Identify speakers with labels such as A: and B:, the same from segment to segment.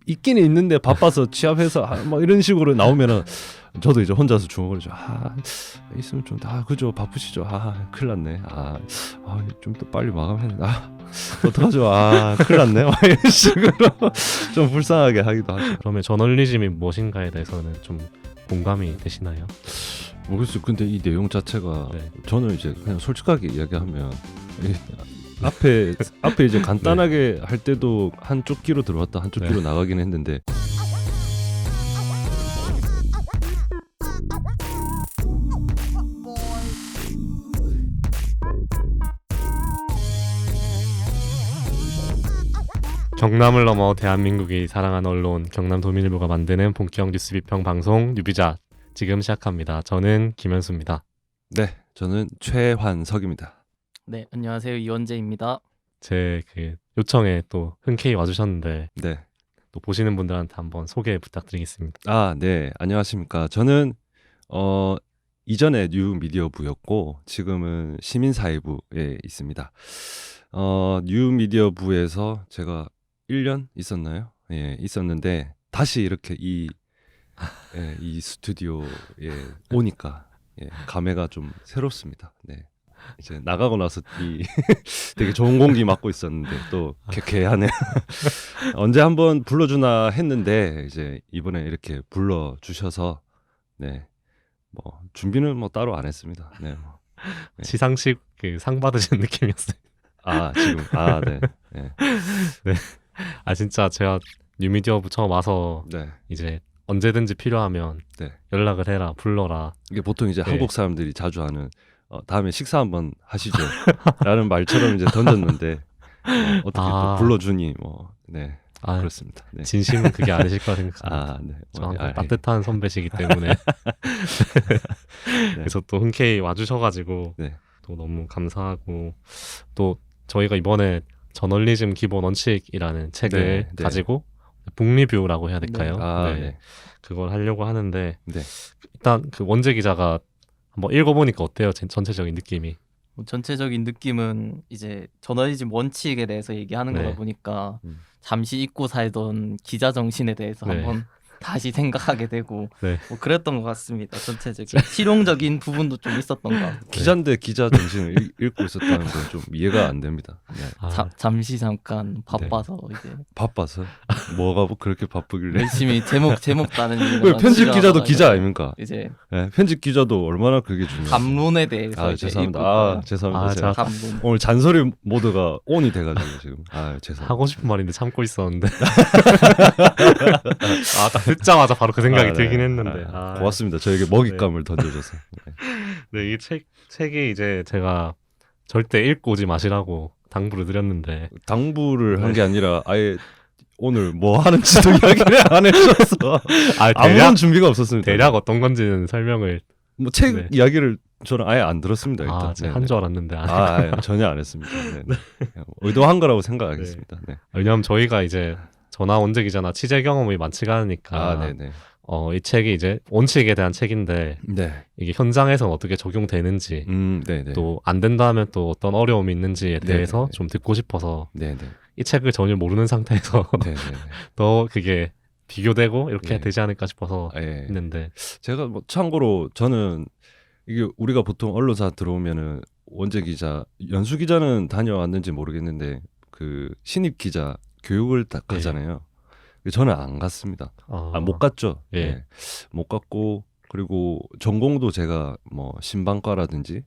A: 있기는 있는데 바빠서 취합해서 뭐 이런 식으로 나오면은 저도 이제 혼자서 중얼거리죠. 있으면 좀 그죠 바쁘시죠. 큰일 났네. 좀 더 빨리 마감했는데 어떡하죠. 큰일 났네. 이런 식으로 좀 불쌍하게 하기도 하죠.
B: 그러면 저널리즘이 무엇인가에 대해서는 좀 공감이 되시나요?
A: 모르겠어요. 근데 이 내용 자체가
B: 네.
A: 저는 이제 그냥 솔직하게 이야기하면 앞에 이제 간단하게 할 때도 한쪽 귀로 들어왔다 한쪽 귀로 나가긴 했는데
B: 경남을 넘어 대한민국이 사랑하는 언론 경남도민일보가 만드는 본격 뉴스 비평 방송 뉴비자 지금 시작합니다. 저는 김현수입니다.
A: 네, 저는 최환석입니다.
C: 네, 안녕하세요. 이원재입니다.
B: 제 그 요청에 또 흔쾌히 와주셨는데
A: 네.
B: 또 보시는 분들한테 한번 소개 부탁드리겠습니다.
A: 네, 안녕하십니까. 저는 이전에 뉴미디어부였고 지금은 시민사회부에 있습니다. 뉴미디어부에서 제가 1년 있었나요? 예, 있었는데 다시 이렇게 이 스튜디오에 오니까 감회가 좀 새롭습니다. 네. 이제 나가고 나서 되게 좋은 공기 맡고 있었는데 또 개하네. 언제 한번 불러주나 했는데 이제 이번에 이렇게 불러주셔서 뭐 준비는 뭐 따로 안 했습니다. 네.
B: 시상식 그 상 받으신 느낌이었어요.
A: 지금 네.
B: 네. 진짜 제가 뉴미디어부 처음 와서 이제 언제든지 필요하면 연락을 해라, 불러라.
A: 이게 보통 이제 한국 사람들이 자주 하는 다음에 식사 한번 하시죠 라는 말처럼 이제 던졌는데 어떻게 또 불러주니 그렇습니다. 네.
B: 진심은 그게 아니실 거라 생각합니다.
A: 네.
B: 저 항상 따뜻한 선배시기 때문에 그래서 또 흔쾌히 와주셔가지고 또 너무 감사하고 또 저희가 이번에 저널리즘 기본 원칙이라는 책을 가지고 북리뷰라고 해야 될까요? 그걸 하려고 하는데 일단 그 원재 기자가 한번 읽어보니까 어때요? 전체적인 느낌이?
C: 전체적인 느낌은 이제 저널리즘 원칙에 대해서 얘기하는 거다 보니까 잠시 잊고 살던 기자 정신에 대해서 한번 다시 생각하게 되고 뭐 그랬던 것 같습니다. 전체적인 실용적인 부분도 좀 있었던 것 같고
A: 기자인데 기자 정신을 읽고 있었다는 건 좀 이해가 안 됩니다.
C: 잠시 잠깐 바빠서 이제
A: 바빠서 뭐가 그렇게 바쁘길래
C: 열심히 제목 따는
A: 왜 편집 기자도 기자 아닙니까?
C: 이제
A: 편집 기자도 얼마나 그게 중요해요.
C: 감론에 대해서
A: 죄송합니다. 죄송합니다. 제가
C: 감론.
A: 오늘 잔소리 모드가 온이 돼가지고 지금 죄송합니다.
B: 하고 싶은 말인데 참고 있었는데 딱 듣자마자 바로 그 생각이 들긴 했는데
A: 고맙습니다. 저에게 먹잇감을 던져줘서.
B: 이 책이 이제 제가 절대 읽고 오지 마시라고 당부를 드렸는데
A: 당부를 한 게 아니라 아예 오늘 뭐 하는지도 이야기를 안 해주셔서 아무런 준비가 없었습니다.
B: 대략 어떤 건지는 설명을
A: 뭐 책 이야기를 저는 아예 안 들었습니다. 일단
B: 한 줄 알았는데
A: 전혀 안 했습니다. 의도한 거라고 생각하겠습니다.
B: 왜냐하면 저희가 이제 저나 원재 기자나 취재 경험이 많지가 않으니까 이 책이 이제 원칙에 대한 책인데 이게 현장에서는 어떻게 적용되는지 또 안 된다 하면 또 어떤 어려움이 있는지에 대해서 좀 듣고 싶어서 이 책을 전혀 모르는 상태에서 더 그게 비교되고 이렇게 되지 않을까 싶어서 했는데
A: 제가 뭐 참고로 저는 이게 우리가 보통 언론사 들어오면은 원재 기자, 연수 기자는 다녀왔는지 모르겠는데 그 신입 기자 교육을 다 가잖아요. 저는 안 갔습니다. 못 갔죠. 못 갔고 그리고 전공도 제가 뭐 신방과라든지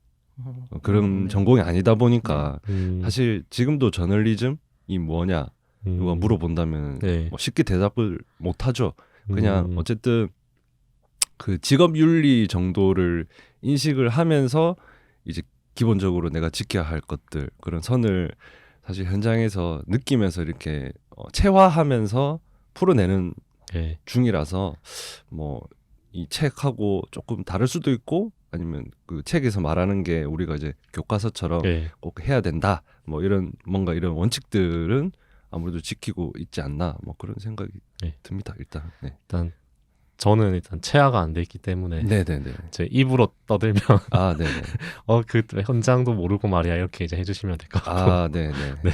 A: 그런 전공이 아니다 보니까 사실 지금도 저널리즘이 뭐냐 누가 물어본다면 뭐 쉽게 대답을 못 하죠. 그냥 어쨌든 그 직업 윤리 정도를 인식을 하면서 이제 기본적으로 내가 지켜야 할 것들 그런 선을 사실 현장에서 느끼면서 이렇게 체화하면서 풀어내는 중이라서 뭐 이 책하고 조금 다를 수도 있고 아니면 그 책에서 말하는 게 우리가 이제 교과서처럼 꼭 해야 된다 뭐 이런 뭔가 이런 원칙들은 아무래도 지키고 있지 않나 뭐 그런 생각이 듭니다. 일단
B: 저는 일단 체화가 안 돼 있기 때문에
A: 네네네.
B: 제 입으로 떠들면
A: 네네.
B: 그 현장도 모르고 말이야 이렇게 이제 해주시면 될 것 같고.
A: 네네.
B: 네.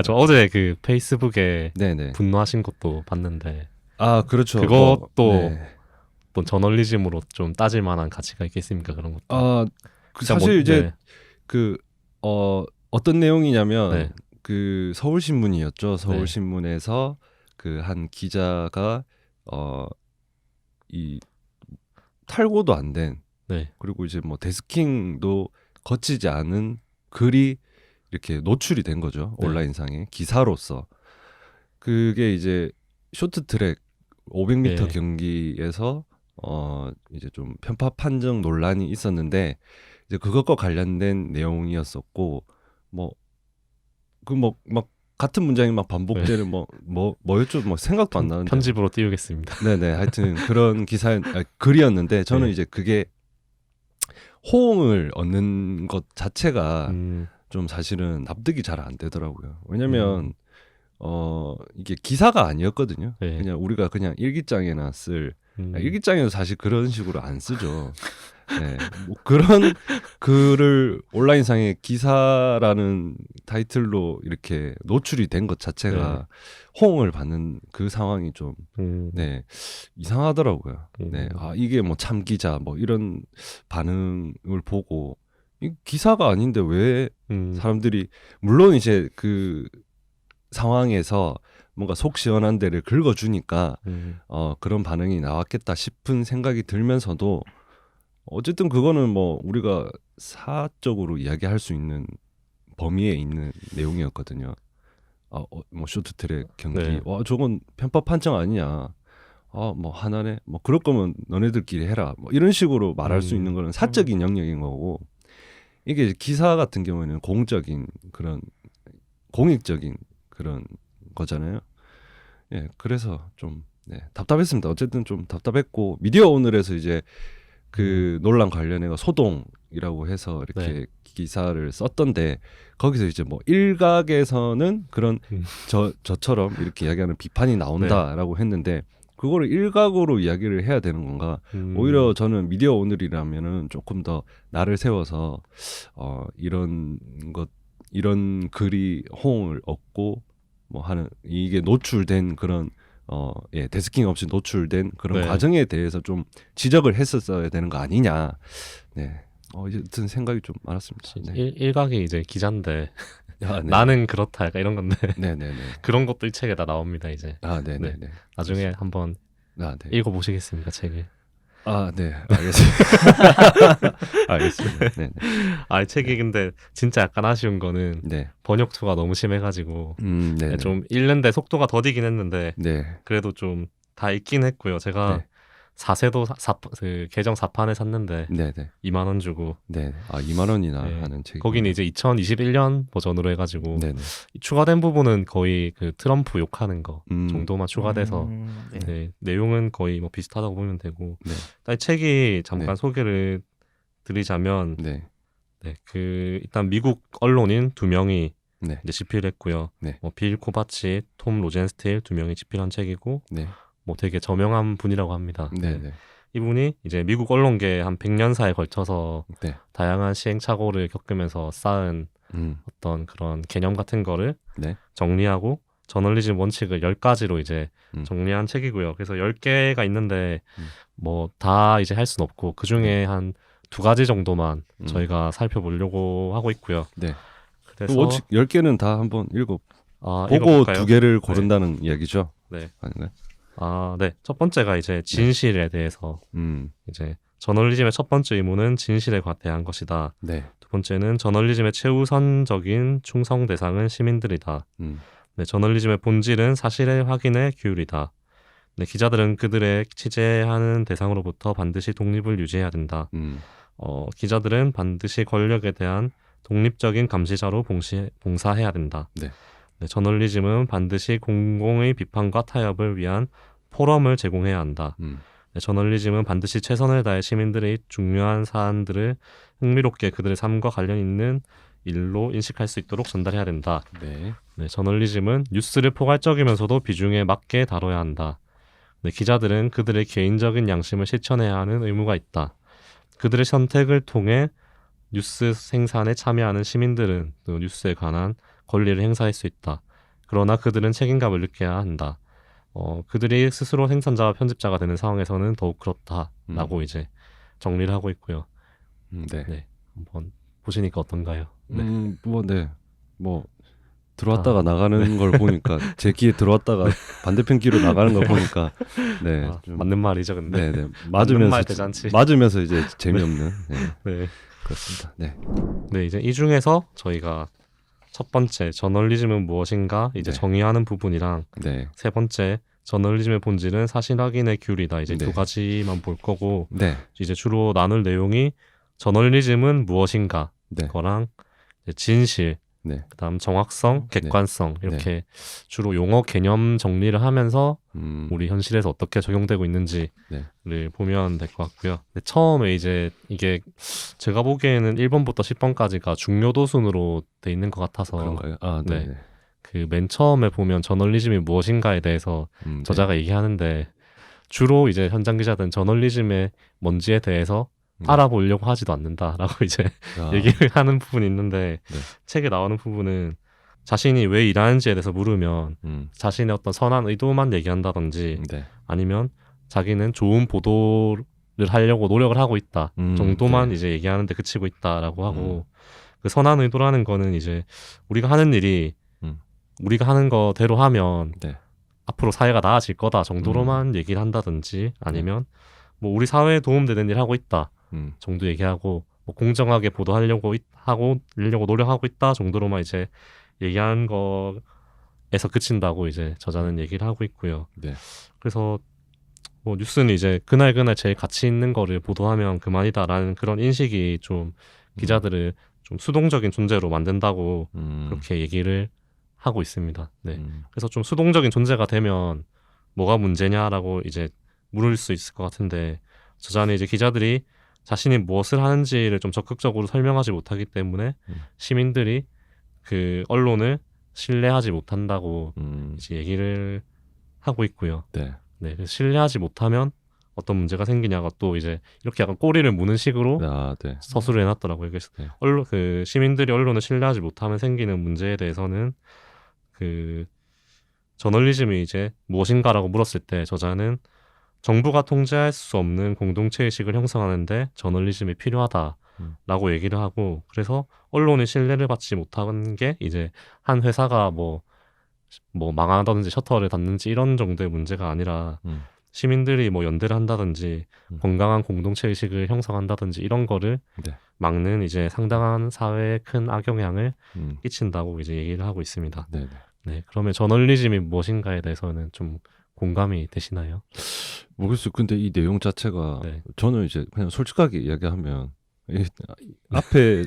B: 저 어제 그 페이스북에 네네. 분노하신 것도 봤는데.
A: 그렇죠.
B: 그것도 또 저널리즘으로 좀 따질 만한 가치가 있겠습니까 그런 것도.
A: 사실 이제 어떤 내용이냐면 그 서울신문이었죠. 서울신문에서 그 한 기자가 이 탈고도 안 된 그리고 이제 뭐 데스킹도 거치지 않은 글이 이렇게 노출이 된 거죠. 온라인상에 기사로서. 그게 이제 쇼트트랙 500m 경기에서 이제 좀 편파 판정 논란이 있었는데 이제 그것과 관련된 내용이었었고 막 같은 문장이 막 반복되는 뭐였죠? 뭐 생각도 안 나는데
B: 편집으로 띄우겠습니다.
A: 네네. 하여튼 그런 글이었는데 저는 이제 그게 호응을 얻는 것 자체가 좀 사실은 납득이 잘 안 되더라고요. 왜냐면 이게 기사가 아니었거든요. 그냥 우리가 그냥 일기장에나 쓸 일기장에도 사실 그런 식으로 안 쓰죠. 네, 뭐 그런 글을 온라인상에 기사라는 타이틀로 이렇게 노출이 된 것 자체가 호응을 받는 그 상황이 좀 이상하더라고요. 네, 이게 뭐 참 기자 뭐 이런 반응을 보고 이 기사가 아닌데 왜 사람들이 물론 이제 그 상황에서 뭔가 속 시원한 데를 긁어주니까 그런 반응이 나왔겠다 싶은 생각이 들면서도 어쨌든 그거는 뭐 우리가 사적으로 이야기할 수 있는 범위에 있는 내용이었거든요. 뭐 쇼트트랙 경기, 저건 편파 판정 아니냐. 뭐 하나네. 뭐 그럴 거면 너네들끼리 해라. 뭐 이런 식으로 말할 수 있는 거는 사적인 영역인 거고 이게 기사 같은 경우에는 공적인 그런 공익적인 그런 거잖아요. 그래서 좀 답답했습니다. 어쨌든 좀 답답했고 미디어 오늘에서 이제 그 논란 관련해서 소동이라고 해서 이렇게 기사를 썼던데 거기서 이제 뭐 일각에서는 그런 저처럼 이렇게 이야기하는 비판이 나온다라고 했는데 그거를 일각으로 이야기를 해야 되는 건가? 오히려 저는 미디어 오늘이라면은 조금 더 나를 세워서 이런 글이 호응을 얻고 뭐 하는 이게 노출된 그런 데스킹 없이 노출된 그런 과정에 대해서 좀 지적을 했었어야 되는 거 아니냐. 여튼 생각이 좀 많았습니다.
B: 일각이 이제 기자인데 나는 그렇다 약간 이런 건데 그런 것도 이 책에 다 나옵니다 이제. 나중에 한번 읽어보시겠습니까 책을?
A: 네, 알겠습니다. 알겠습니다.
B: 이 책이 근데 진짜 약간 아쉬운 거는 번역투가 너무 심해가지고 좀 읽는데 속도가 더디긴 했는데 그래도 좀 다 읽긴 했고요. 제가 4세도 그 개정 4판에 샀는데 2만 원 주고
A: 2만 원이나 하는 책.
B: 거기는 이제 2021년 버전으로 해가지고 추가된 부분은 거의 그 트럼프 욕하는 거 정도만 추가돼서 내용은 거의 뭐 비슷하다고 보면 되고 일단 책이 잠깐 소개를 드리자면 그 일단 미국 언론인 2명이 이제 집필했고요. 빌 코바치, 톰 로젠스테일 2명이 집필한 책이고 뭐 되게 저명한 분이라고 합니다. 이분이 이제 미국 언론계 한 100년사에 걸쳐서 다양한 시행착오를 겪으면서 쌓은 어떤 그런 개념 같은 거를 정리하고 저널리즘 원칙을 10가지로 이제 정리한 책이고요. 그래서 10개가 있는데 뭐 다 이제 할 수는 없고 그 중에 한 2가지 정도만 저희가 살펴보려고 하고 있고요.
A: 그래서 원칙 10개는 다 한번 보고 읽어볼까요? 2개를 고른다는 이야기죠. 아닌가요?
B: 첫 번째가 이제 진실에 대해서 이제 저널리즘의 첫 번째 의무는 진실에 대한 것이다. 두 번째는 저널리즘의 최우선적인 충성 대상은 시민들이다. 저널리즘의 본질은 사실의 확인에 기울이다. 기자들은 그들의 취재하는 대상으로부터 반드시 독립을 유지해야 된다. 기자들은 반드시 권력에 대한 독립적인 감시자로 봉사해야 된다. 저널리즘은 반드시 공공의 비판과 타협을 위한 포럼을 제공해야 한다. 저널리즘은 반드시 최선을 다해 시민들의 중요한 사안들을 흥미롭게 그들의 삶과 관련 있는 일로 인식할 수 있도록 전달해야 된다. 저널리즘은 뉴스를 포괄적이면서도 비중에 맞게 다뤄야 한다. 네, 기자들은 그들의 개인적인 양심을 실천해야 하는 의무가 있다. 그들의 선택을 통해 뉴스 생산에 참여하는 시민들은 또 뉴스에 관한 권리를 행사할 수 있다. 그러나 그들은 책임감을 느껴야 한다. 그들이 스스로 생산자와 편집자가 되는 상황에서는 더욱 그렇다라고 이제 정리를 하고 있고요.
A: 네.
B: 네, 한번 보시니까 어떤가요? 네.
A: 뭐 들어왔다가 나가는 걸 보니까 제 귀에 들어왔다가 반대편 귀로 나가는 걸 보니까
B: 좀 맞는 말이죠, 근데.
A: 네. 맞으면서 이제 재미없는.
B: 네.
A: 그렇습니다.
B: 네, 이제 이 중에서 저희가 첫 번째 저널리즘은 무엇인가 이제 정의하는 부분이랑 세 번째 저널리즘의 본질은 사실 확인의 규율이다. 이제 두 가지만 볼 거고 이제 주로 나눌 내용이 저널리즘은 무엇인가 거랑 이제 진실, 그다음 정확성, 객관성 이렇게 주로 용어 개념 정리를 하면서 우리 현실에서 어떻게 적용되고 있는지를 보면 될 것 같고요. 처음에 이제 이게 제가 보기에는 1번부터 10번까지가 중요도 순으로 돼 있는 것 같아서
A: 그런가요?
B: 그 맨 처음에 보면 저널리즘이 무엇인가에 대해서 저자가 얘기하는데 주로 이제 현장 기자들은 저널리즘의 뭔지에 대해서 알아보려고 하지도 않는다라고 이제 얘기를 하는 부분이 있는데 책에 나오는 부분은 자신이 왜 일하는지에 대해서 물으면 자신의 어떤 선한 의도만 얘기한다든지 아니면 자기는 좋은 보도를 하려고 노력을 하고 있다 정도만 이제 얘기하는데 그치고 있다라고 하고 그 선한 의도라는 거는 이제 우리가 하는 일이 우리가 하는 거대로 하면 앞으로 사회가 나아질 거다 정도로만 얘기를 한다든지 아니면 뭐 우리 사회에 도움되는 일 하고 있다 정도 얘기하고 뭐 공정하게 보도하려고 노력하고 있다 정도로만 이제 얘기하는 거에서 그친다고 이제 저자는 얘기를 하고 있고요. 그래서 뭐 뉴스는 이제 그날 제일 가치 있는 거를 보도하면 그만이다라는 그런 인식이 좀 기자들을 좀 수동적인 존재로 만든다고 그렇게 얘기를 하고 있습니다. 그래서 좀 수동적인 존재가 되면 뭐가 문제냐라고 이제 물을 수 있을 것 같은데 저자는 이제 기자들이 자신이 무엇을 하는지를 좀 적극적으로 설명하지 못하기 때문에 시민들이 그 언론을 신뢰하지 못한다고 이제 얘기를 하고 있고요. 그래서 신뢰하지 못하면 어떤 문제가 생기냐가 또 이제 이렇게 약간 꼬리를 무는 식으로 서술을 해놨더라고요. 그래서 그 시민들이 언론을 신뢰하지 못하면 생기는 문제에 대해서는 그 저널리즘이 이제 무엇인가라고 물었을 때 저자는 정부가 통제할 수 없는 공동체 의식을 형성하는데 저널리즘이 필요하다라고 얘기를 하고 그래서 언론의 신뢰를 받지 못한 게 이제 한 회사가 뭐 망하다든지 셔터를 닫는지 이런 정도의 문제가 아니라 시민들이 뭐 연대를 한다든지 건강한 공동체 의식을 형성한다든지 이런 거를 막는 이제 상당한 사회에 큰 악영향을 끼친다고 이제 얘기를 하고 있습니다. 그러면 저널리즘이 무엇인가에 대해서는 좀 공감이 되시나요?
A: 모르겠어요. 근데 이 내용 자체가 저는 이제 그냥 솔직하게 이야기하면 앞에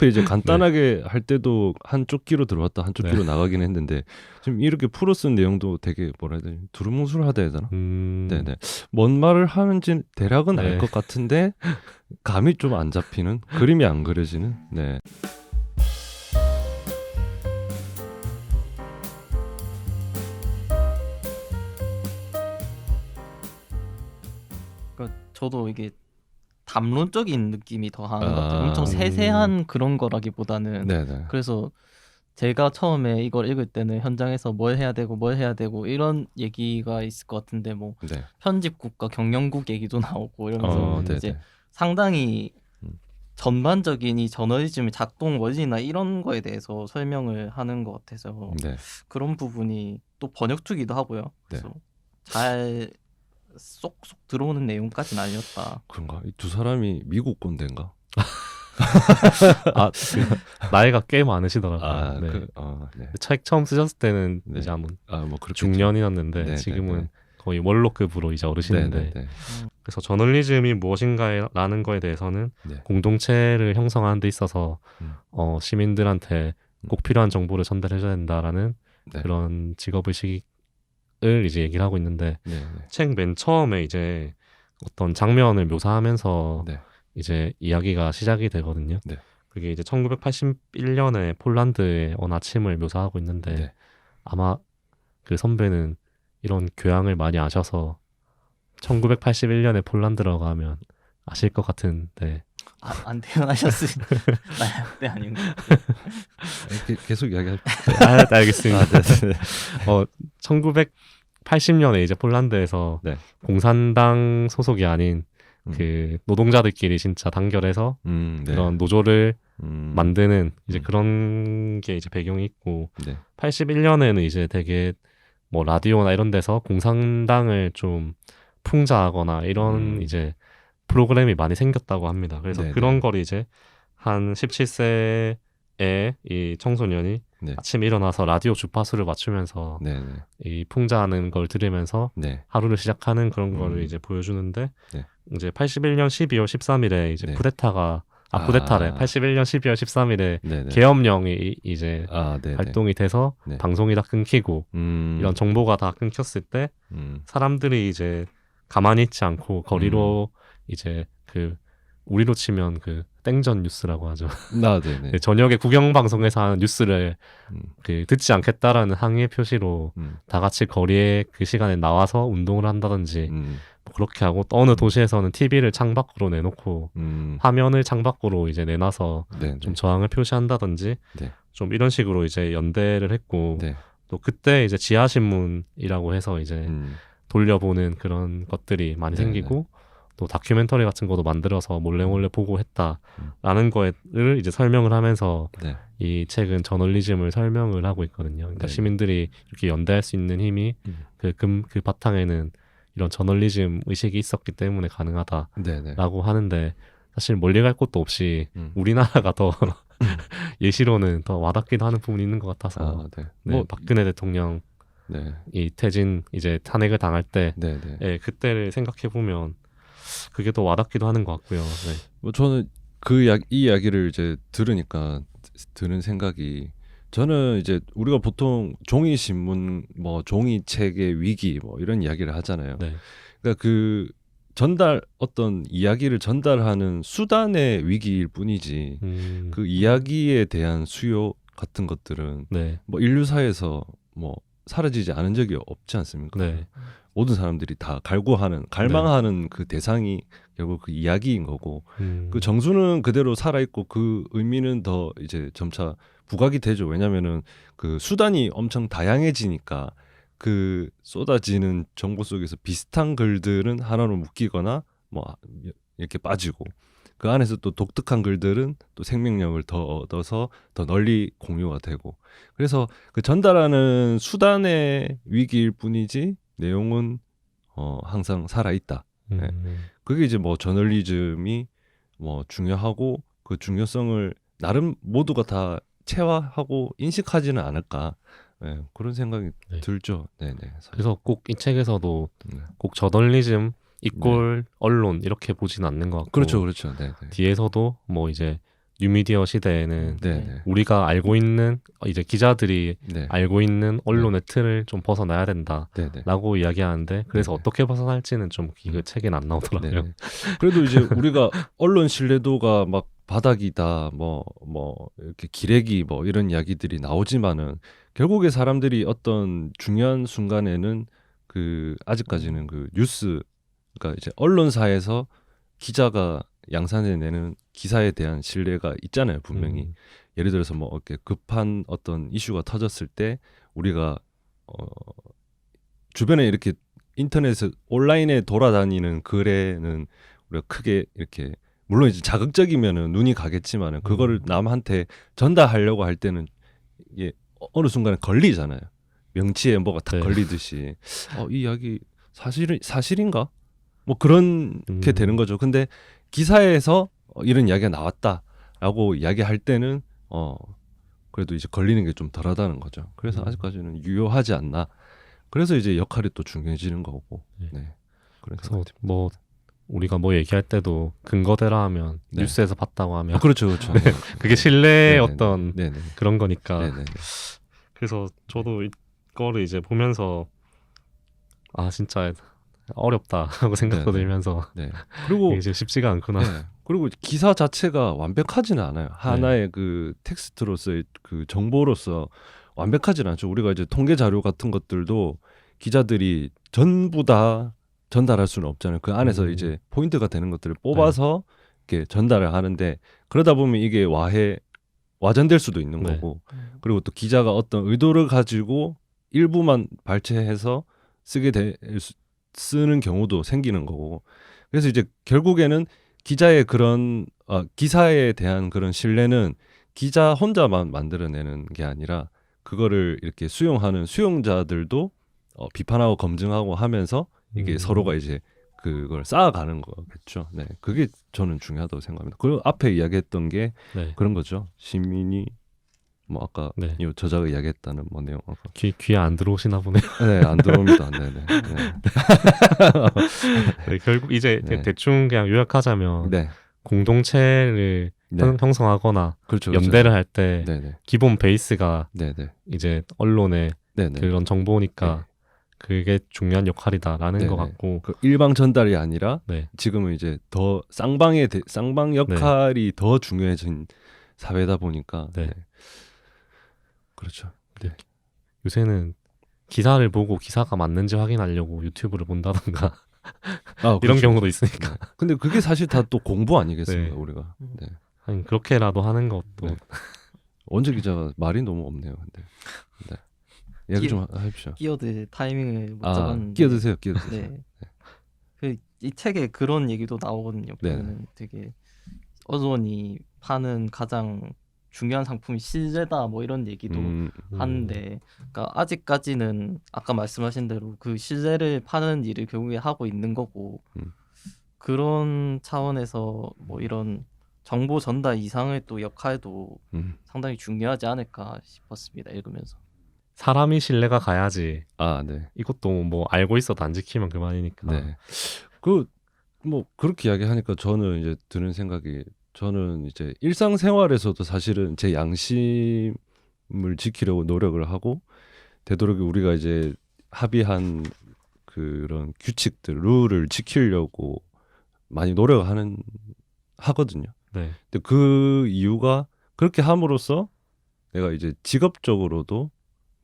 A: 이제 간단하게 할 때도 한쪽 귀로 들어왔다 한쪽 귀로 나가긴 했는데 지금 이렇게 풀어 쓴 내용도 되게 뭐라 해야 되지? 두루뭉술하다 해야 되나? 뭔 말을 하는지 대략은 알 것 같은데 감이 좀 안 잡히는 그림이 안 그려지는.
C: 저도 이게 담론적인 느낌이 더하는 것 같아요. 엄청 세세한 그런 거라기보다는 그래서 제가 처음에 이걸 읽을 때는 현장에서 뭘 해야 되고 이런 얘기가 있을 것 같은데 뭐 편집국과 경영국 얘기도 나오고 이러면서 이제 상당히 전반적인 이 저널리즘의 작동 원리나 이런 거에 대해서 설명을 하는 것 같아서 그런 부분이 또 번역투기도 하고요. 그래서 잘 쏙쏙 들어오는 내용까지는 아니었다.
A: 그런가? 이 두 사람이 미국 꼰대인가?
B: 나이가 꽤 많으시더라고요. 책 처음 쓰셨을 때는 이제 뭐 중년이었는데 지금은 거의 원로급으로 이제 어르신인데 그래서 저널리즘이 무엇인가라는 거에 대해서는 공동체를 형성하는 데 있어서 시민들한테 꼭 필요한 정보를 전달해줘야 된다라는 그런 직업의식을 이제 얘기를 하고 있는데 책 맨 처음에 이제 어떤 장면을 묘사하면서 이제 이야기가 시작이 되거든요. 그게 이제 1981년에 폴란드의 어느 아침을 묘사하고 있는데 아마 그 선배는 이런 교양을 많이 아셔서 1981년에 폴란드라고 하면 아실 것 같은데
C: 안 태어나셨을 때 아닌가?
A: 계속 이야기할.
B: 알겠습니다. 1980년에 이제 폴란드에서
A: 네.
B: 공산당 소속이 아닌 그 노동자들끼리 진짜 단결해서
A: 네.
B: 그런 노조를 만드는 이제 그런 게 이제 배경이 있고, 81년에는 이제 되게 뭐 라디오나 이런 데서 공산당을 좀 풍자하거나 이런 이제 프로그램이 많이 생겼다고 합니다. 그래서 그런 거를 이제 한 17세의 이 청소년이 아침에 일어나서 라디오 주파수를 맞추면서 이 풍자하는 걸 들으면서 하루를 시작하는 그런 거를 이제 보여주는데, 이제 81년 12월 13일에 이제 쿠데타가 쿠데타래. 81년 12월 13일에 계엄령이 이제 발동이 돼서 방송이 다 끊기고 이런 정보가 다 끊겼을 때 사람들이 이제 가만히 있지 않고 거리로 이제 그 우리로 치면 그 땡전 뉴스라고 하죠. 저녁에 국영 방송에서 하는 뉴스를 그 듣지 않겠다라는 항의 표시로 다 같이 거리에 그 시간에 나와서 운동을 한다든지 뭐 그렇게 하고, 또 어느 도시에서는 TV를 창밖으로 내놓고 화면을 창밖으로 이제 내놔서 좀 저항을 표시한다든지 좀 이런 식으로 이제 연대를 했고, 또 그때 이제 지하신문이라고 해서 이제 돌려보는 그런 것들이 많이 생기고, 또 다큐멘터리 같은 것도 만들어서 몰래 보고 했다라는 거를 이제 설명을 하면서 이 책은 저널리즘을 설명을 하고 있거든요. 그러니까 시민들이 이렇게 연대할 수 있는 힘이 그 바탕에는 이런 저널리즘 의식이 있었기 때문에 가능하다라고 하는데, 사실 멀리 갈 곳도 없이 우리나라가 더 예시로는 더 와닿기도 하는 부분이 있는 것 같아서 뭐 박근혜 대통령 이 퇴진 이제 탄핵을 당할 때 그때를 생각해 보면 그게 더 와닿기도 하는 것 같고요.
A: 뭐 저는 이 이야기를 이제 들으니까 드는 생각이, 저는 이제 우리가 보통 종이 신문, 뭐 종이 책의 위기, 뭐 이런 이야기를 하잖아요. 그러니까 그 어떤 이야기를 전달하는 수단의 위기일 뿐이지, 그 이야기에 대한 수요 같은 것들은 뭐 인류사에서 뭐 사라지지 않은 적이 없지 않습니까? 모든 사람들이 다 갈망하는 그 대상이 결국 그 이야기인 거고, 그 정수는 그대로 살아있고 그 의미는 더 이제 점차 부각이 되죠. 왜냐면은 그 수단이 엄청 다양해지니까 그 쏟아지는 정보 속에서 비슷한 글들은 하나로 묶이거나 뭐 이렇게 빠지고, 그 안에서 또 독특한 글들은 또 생명력을 더 얻어서 더 널리 공유가 되고, 그래서 그 전달하는 수단의 위기일 뿐이지 내용은 항상 살아있다. 그게 이제 뭐 저널리즘이 뭐 중요하고, 그 중요성을 나름 모두가 다 체화하고 인식하지는 않을까, 그런 생각이 들죠.
B: 그래서 꼭 이 책에서도 꼭 저널리즘 이꼴 언론 이렇게 보지는 않는 것 같고,
A: 그렇죠.
B: 뒤에서도 뭐 이제 뉴미디어 시대에는 우리가 알고 있는 이제 기자들이 알고 있는 언론의 틀을 좀 벗어나야 된다라고 이야기하는데, 그래서 어떻게 벗어날지는 좀 그 책엔 안 나오더라고요.
A: 그래도 이제 우리가 언론 신뢰도가 막 바닥이다, 뭐 이렇게 기레기 뭐 이런 이야기들이 나오지만은 결국에 사람들이 어떤 중요한 순간에는 그 아직까지는 그 뉴스, 그러니까 이제 언론사에서 기자가 양산해내는 기사에 대한 신뢰가 있잖아요, 분명히. 예를 들어서 뭐 이렇게 급한 어떤 이슈가 터졌을 때 우리가 주변에 이렇게 인터넷에 온라인에 돌아다니는 글에는 우리가 크게 이렇게, 물론 이제 자극적이면은 눈이 가겠지만은 그거를 남한테 전달하려고 할 때는 이게 어느 순간에 걸리잖아요. 명치에 뭐가 딱 걸리듯이 이 이야기 사실인가? 뭐 그런 게 되는 거죠. 근데 기사에서 이런 이야기가 나왔다라고 이야기할 때는 그래도 이제 걸리는 게 좀 덜하다는 거죠. 그래서 아직까지는 유효하지 않나. 그래서 이제 역할이 또 중요해지는 거고.
B: 그래서 뭐 우리가 뭐 얘기할 때도 근거대로 하면 뉴스에서 봤다고 하면
A: 그렇죠.
B: 그게 신뢰의 어떤 그런 거니까. 그래서 저도 이거를 이제 보면서 진짜 어렵다 하고 생각도 들면서
A: 그리고
B: 이제 쉽지가 않구나.
A: 그리고 기사 자체가 완벽하지는 않아요. 하나의 그 텍스트로서의 그 정보로서 완벽하지는 않죠. 우리가 이제 통계 자료 같은 것들도 기자들이 전부 다 전달할 수는 없잖아요. 그 안에서 이제 포인트가 되는 것들을 뽑아서 이렇게 전달을 하는데 그러다 보면 이게 와전될 수도 있는 거고 그리고 또 기자가 어떤 의도를 가지고 일부만 발췌해서 쓰는 경우도 생기는 거고 그래서 이제 결국에는 기자의 그런 기사에 대한 그런 신뢰는 기자 혼자만 만들어내는 게 아니라 그거를 이렇게 수용하는 수용자들도 비판하고 검증하고 하면서 이게 서로가 이제 그걸 쌓아가는 거겠죠. 네, 그게 저는 중요하다고 생각합니다. 그리고 앞에 이야기했던 게 그런 거죠. 시민이 뭐 아까 이 저자가 이야기했다는 뭐 내용
B: 귀에 안 들어오시나 보네요.
A: 네, 안 들어옵니다. 네네.
B: 네, 결국 이제 대충 그냥 요약하자면 공동체를 형성하거나
A: 그렇죠.
B: 연대를 할 때 기본 베이스가 이제 언론의 그런 정보니까 그게 중요한 역할이다라는 것 같고
A: 그 일방 전달이 아니라 지금은 이제 더 쌍방 역할이 더 중요해진 사회다 보니까 그렇죠.
B: 요새는 기사를 보고 기사가 맞는지 확인하려고 유튜브를 본다던가 이런
A: 그렇죠.
B: 경우도 있으니까.
A: 근데 그게 사실 다 또 공부 아니겠습니까 우리가.
B: 아니 그렇게라도 하는 것도.
A: 원재 기자가 말이 너무 없네요. 근데 얘기 좀 하십시오.
C: 끼어들 타이밍을 못 잡았는데.
A: 끼어드세요.
C: 이 책에 그런 얘기도 나오거든요. 되게 언론이 파는 가장 중요한 상품이 실제다 뭐 이런 얘기도 하는데 그러니까 아직까지는 아까 말씀하신 대로 그 실제를 파는 일을 결국에 하고 있는 거고 그런 차원에서 뭐 이런 정보 전달 이상의 또 역할도 상당히 중요하지 않을까 싶었습니다. 읽으면서.
B: 사람이 신뢰가 가야지. 이것도 뭐 알고 있어도 안 지키면 그만이니까.
A: 뭐 그렇게 이야기하니까 저는 이제 드는 생각이 저는 이제 일상생활에서도 사실은 제 양심을 지키려고 노력을 하고 되도록 우리가 이제 합의한 그런 규칙들, 룰을 지키려고 많이 노력을 하거든요. 근데 그 이유가 그렇게 함으로써 내가 이제 직업적으로도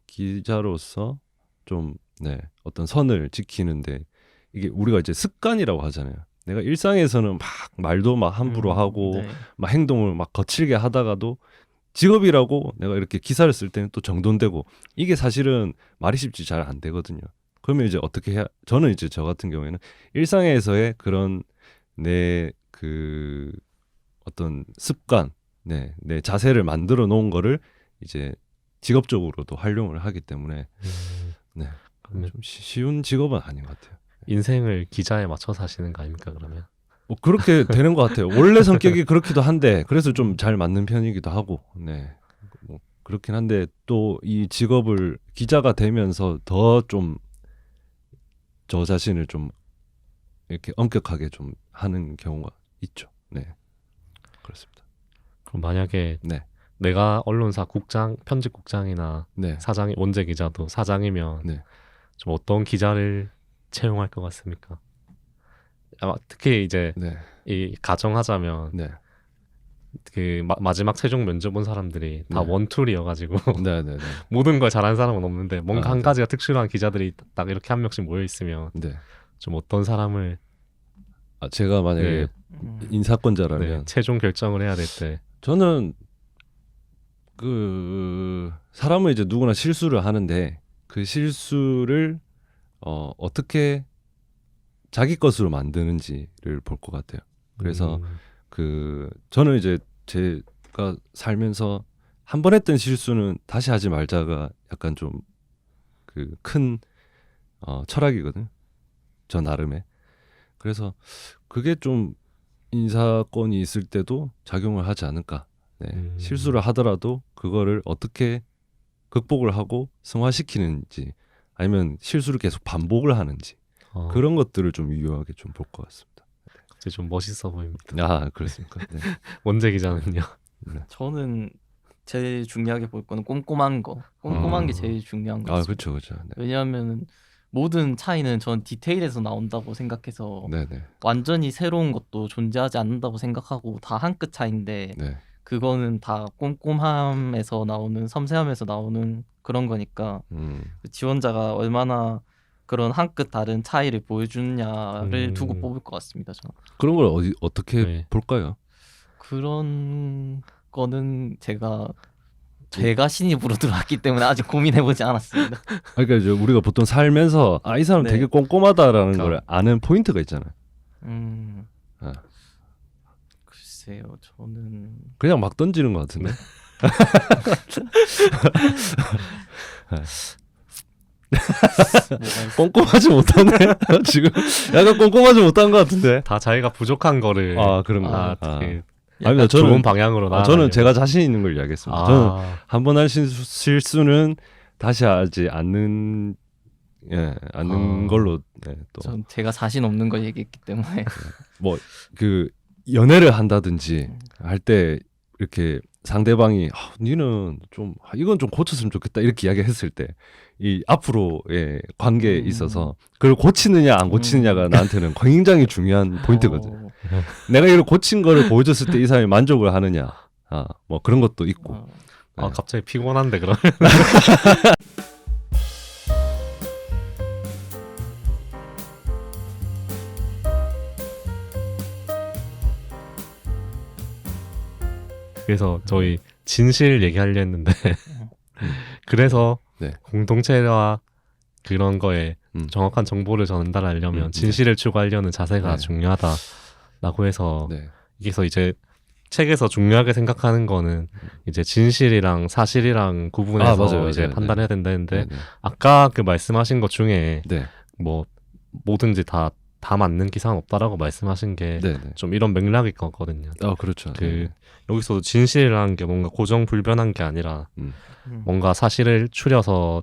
A: 기자로서 좀 어떤 선을 지키는데 이게 우리가 이제 습관이라고 하잖아요. 내가 일상에서는 막 말도 막 함부로 하고 막 행동을 막 거칠게 하다가도 직업이라고 내가 이렇게 기사를 쓸 때는 또 정돈되고 이게 사실은 말이 쉽지 잘 안 되거든요. 그러면 이제 어떻게 해야 저는 이제 저 같은 경우에는 일상에서의 그런 내 그 어떤 습관, 내 자세를 만들어 놓은 거를 이제 직업적으로도 활용을 하기 때문에 좀 쉬운 직업은 아닌 것 같아요.
B: 인생을 기자에 맞춰 사시는 거 아닙니까 그러면?
A: 뭐 그렇게 되는 것 같아요. 원래 성격이 그렇기도 한데 그래서 좀 잘 맞는 편이기도 하고 뭐 그렇긴 한데 또 이 직업을 기자가 되면서 더 좀 저 자신을 좀 이렇게 엄격하게 좀 하는 경우가 있죠. 그렇습니다.
B: 그럼 만약에 내가 언론사 국장, 편집국장이나 사장이 원재 기자도 사장이면 좀 어떤 기자를 채용할 것 같습니까? 아마 특히 이제 이 가정하자면 그 마지막 최종 면접 본 사람들이 다 원툴이어가지고 모든 걸 잘하는 사람은 없는데 뭔가 한 가지가 특출한 기자들이 딱 이렇게 한 명씩 모여 있으면 좀 어떤 사람을
A: 제가 만약에 인사권자라면
B: 최종 결정을 해야 될 때
A: 저는 그 사람은 이제 누구나 실수를 하는데 그 실수를 어떻게 자기 것으로 만드는지를 볼 것 같아요. 그래서 저는 이제 제가 살면서 한 번 했던 실수는 다시 하지 말자가 약간 좀 그 큰 철학이거든요. 저 나름의. 그래서 그게 좀 인사권이 있을 때도 작용을 하지 않을까. 실수를 하더라도 그거를 어떻게 극복을 하고 승화시키는지 아니면 실수를 계속 반복을 하는지 그런 것들을 좀 유효하게 좀 볼 것 같습니다.
B: 갑자기 좀 멋있어 보입니다.
A: 그렇습니까?
B: 원재 기자는요?
C: 저는 제일 중요하게 볼 거는 꼼꼼한 게 제일 중요한 거 같습니다.
A: 그렇죠.
C: 왜냐하면 모든 차이는 전 디테일에서 나온다고 생각해서 완전히 새로운 것도 존재하지 않는다고 생각하고 다 한 끗 차이인데 그거는 다 꼼꼼함에서 나오는 섬세함에서 나오는 그런 거니까 지원자가 얼마나 그런 한 끗 다른 차이를 보여주느냐를 두고 뽑을 것 같습니다. 저는.
A: 그런 걸 어떻게 네. 볼까요?
C: 그런 거는 제가 신입으로 들어왔기 때문에 아직 고민해보지 않았습니다.
A: 그러니까 이제 우리가 보통 살면서 이 사람 네. 되게 꼼꼼하다라는 걸 아는 포인트가 있잖아요.
C: 글쎄요, 저는
A: 그냥 막 던지는 것 같은데. 꼼꼼하지 못하네. 지금 약간 꼼꼼하지 못한 것 같은데.
B: 다 자기가 부족한 거를
A: 그런가.
B: 아닙니다. 저는 좋은 방향으로
A: 저는 제가 자신 있는 걸 이야기했습니다. 저는 한 번 한 실수는 다시 하지 않는 걸로 또.
C: 전 제가 자신 없는 걸 얘기했기 때문에
A: 뭐 그 연애를 한다든지 할 때 이렇게 상대방이 니는 좀 이건 좀 고쳤으면 좋겠다 이렇게 이야기했을 때 이 앞으로의 관계에 있어서 그걸 고치느냐 안 고치느냐가 나한테는 굉장히 중요한 포인트거든. 내가 이걸 고친 거를 보여줬을 때 이 사람이 만족을 하느냐, 뭐 그런 것도 있고.
B: 갑자기 피곤한데 그러면. 그래서 저희 진실 얘기하려 했는데 그래서
A: 네.
B: 공동체와 그런 거에 정확한 정보를 전달하려면 진실을 추구하려는 자세가 중요하다라고 해서 그래서 이제 책에서 중요하게 생각하는 거는 이제 진실이랑 사실이랑 구분해서
A: 맞아요.
B: 이제 판단해야 된다는데 아까 그 말씀하신 것 중에 뭐 뭐든지 다 맞는 기사는 없다라고 말씀하신 게 좀 이런 맥락일 거거든요.
A: 그렇죠.
B: 여기서도 진실이라는 게 뭔가 고정불변한 게 아니라 뭔가 사실을 추려서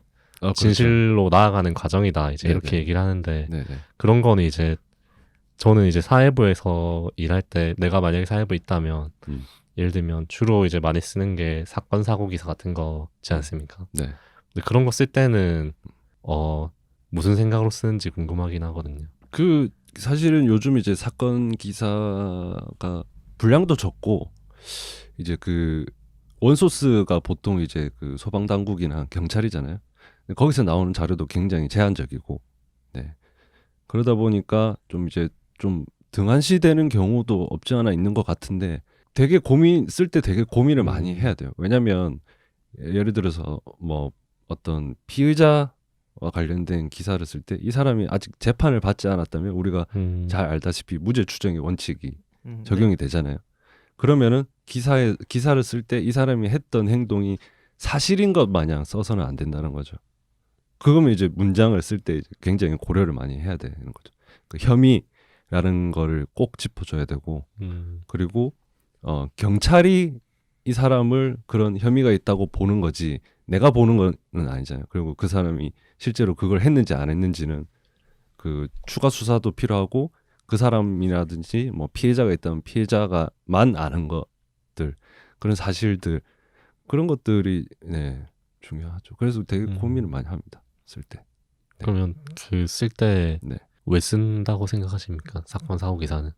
B: 진실로 나아가는 과정이다. 이제 이렇게 얘기를 하는데 그런 거는 이제 저는 이제 사회부에서 일할 때 내가 만약에 사회부에 있다면 예를 들면 주로 이제 많이 쓰는 게 사건 사고 기사 같은 거지 않습니까? 근데 그런 거 쓸 때는 무슨 생각으로 쓰는지 궁금하긴 하거든요.
A: 그 사실은 요즘 이제 사건 기사가 분량도 적고 이제 그 원소스가 보통 이제 그 소방당국이나 경찰이잖아요. 거기서 나오는 자료도 굉장히 제한적이고, 그러다 보니까 좀 이제 좀 등한시되는 경우도 없지 않아 있는 것 같은데, 되게 쓸 때 되게 고민을 많이 해야 돼요. 왜냐하면 예를 들어서 뭐 어떤 피의자와 관련된 기사를 쓸 때 이 사람이 아직 재판을 받지 않았다면 우리가 잘 알다시피 무죄 추정의 원칙이 적용이 되잖아요. 그러면은 기사를 쓸 때 이 사람이 했던 행동이 사실인 것 마냥 써서는 안 된다는 거죠. 그거면 이제 문장을 쓸 때 굉장히 고려를 많이 해야 되는 거죠. 그 혐의라는 거를 꼭 짚어줘야 되고, 그리고 경찰이 이 사람을 그런 혐의가 있다고 보는 거지 내가 보는 건 아니잖아요. 그리고 그 사람이 실제로 그걸 했는지 안 했는지는 그 추가 수사도 필요하고, 그 사람이라든지 뭐 피해자가 있다면 피해자가만 아는 것들, 그런 사실들, 그런 것들이 중요하죠. 그래서 되게 고민을 많이 합니다. 쓸 때.
B: 그러면 그 쓸 때 왜 쓴다고 생각하십니까? 사건 사고 기사는?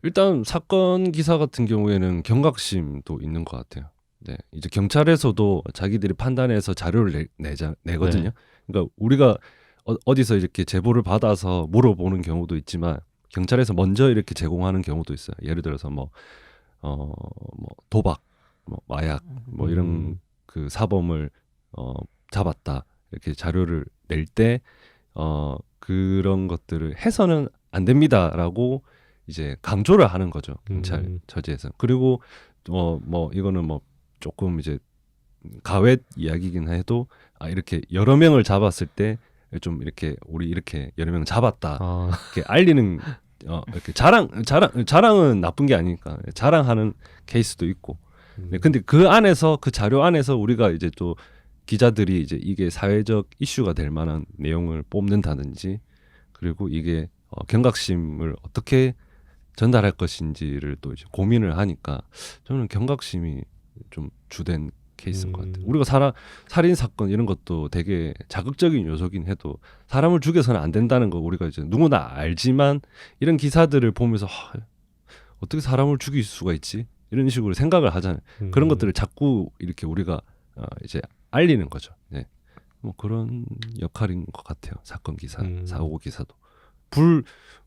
A: 일단 사건 기사 같은 경우에는 경각심도 있는 것 같아요. 이제 경찰에서도 자기들이 판단해서 자료를 내거든요. 그러니까 우리가 어디서 이렇게 제보를 받아서 물어보는 경우도 있지만 경찰에서 먼저 이렇게 제공하는 경우도 있어요. 예를 들어서 뭐 도박, 뭐 마약, 뭐 이런 그 사범을 잡았다 이렇게 자료를 낼 때 그런 것들을 해서는 안 됩니다라고 이제 강조를 하는 거죠. 경찰 처지에서. 그리고 뭐 이거는 뭐 조금 이제 가외 이야기긴 해도 이렇게 여러 명을 잡았을 때 좀 이렇게 우리 이렇게 여러 명 잡았다 이렇게 알리는 이렇게 자랑은 나쁜 게 아니니까 자랑하는 케이스도 있고. 근데 그 안에서 그 자료 안에서 우리가 이제 또 기자들이 이제 이게 사회적 이슈가 될 만한 내용을 뽑는다든지, 그리고 이게 경각심을 어떻게 전달할 것인지를 또 이제 고민을 하니까 저는 경각심이 좀 주된 케이스인 것 같아요. 우리가 살인 사건 이런 것도 되게 자극적인 요소긴 해도 사람을 죽여서는 안 된다는 거 우리가 이제 누구나 알지만 이런 기사들을 보면서 어떻게 사람을 죽일 수가 있지? 이런 식으로 생각을 하잖아요. 그런 것들을 자꾸 이렇게 우리가 이제 알리는 거죠. 뭐 그런 역할인 것 같아요. 사건 기사, 사고 기사도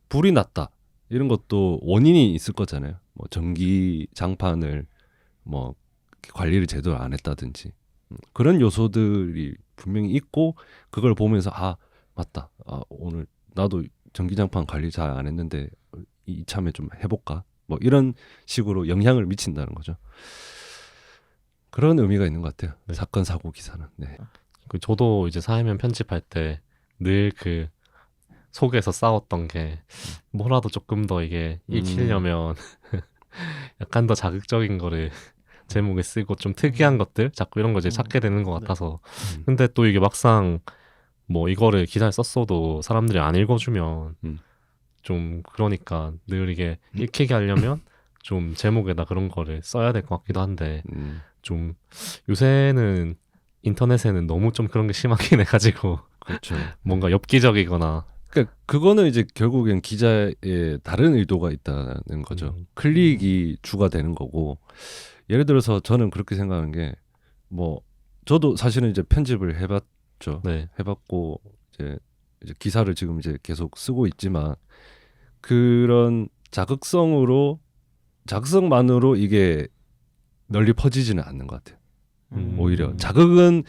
A: 불이 났다 이런 것도 원인이 있을 거잖아요. 뭐 전기 장판을 뭐 관리를 제대로 안 했다든지 그런 요소들이 분명히 있고 그걸 보면서 아 맞다. 아 오늘 나도 전기장판 관리 잘 안 했는데 이참에 좀 해볼까? 뭐 이런 식으로 영향을 미친다는 거죠. 그런 의미가 있는 것 같아요. 네. 사건 사고 기사는. 네.
B: 저도 이제 사회면 편집할 때 늘 그 속에서 싸웠던 게 뭐라도 조금 더 이게 읽히려면 약간 더 자극적인 거를 제목에 쓰고 좀 특이한 것들 자꾸 이런 거 이제 찾게 되는 것 같아서 근데 또 이게 막상 뭐 이거를 기사에 썼어도 사람들이 안 읽어주면 좀 그러니까 늘 이게 읽히게 하려면 좀 제목에다 그런 거를 써야 될 것 같기도 한데 좀 요새는 인터넷에는 너무 좀 그런 게 심하긴 해가지고
A: 그렇죠.
B: 뭔가 엽기적이거나
A: 그러니까 그거는 이제 결국엔 기자의 다른 의도가 있다는 거죠. 클릭이 주가 되는 거고 예를 들어서 저는 그렇게 생각하는 게 뭐 저도 사실은 이제 편집을 해봤죠.
B: 네.
A: 해봤고 이제 기사를 지금 이제 계속 쓰고 있지만 그런 자극성만으로 이게 널리 퍼지지는 않는 것 같아요. 오히려 자극은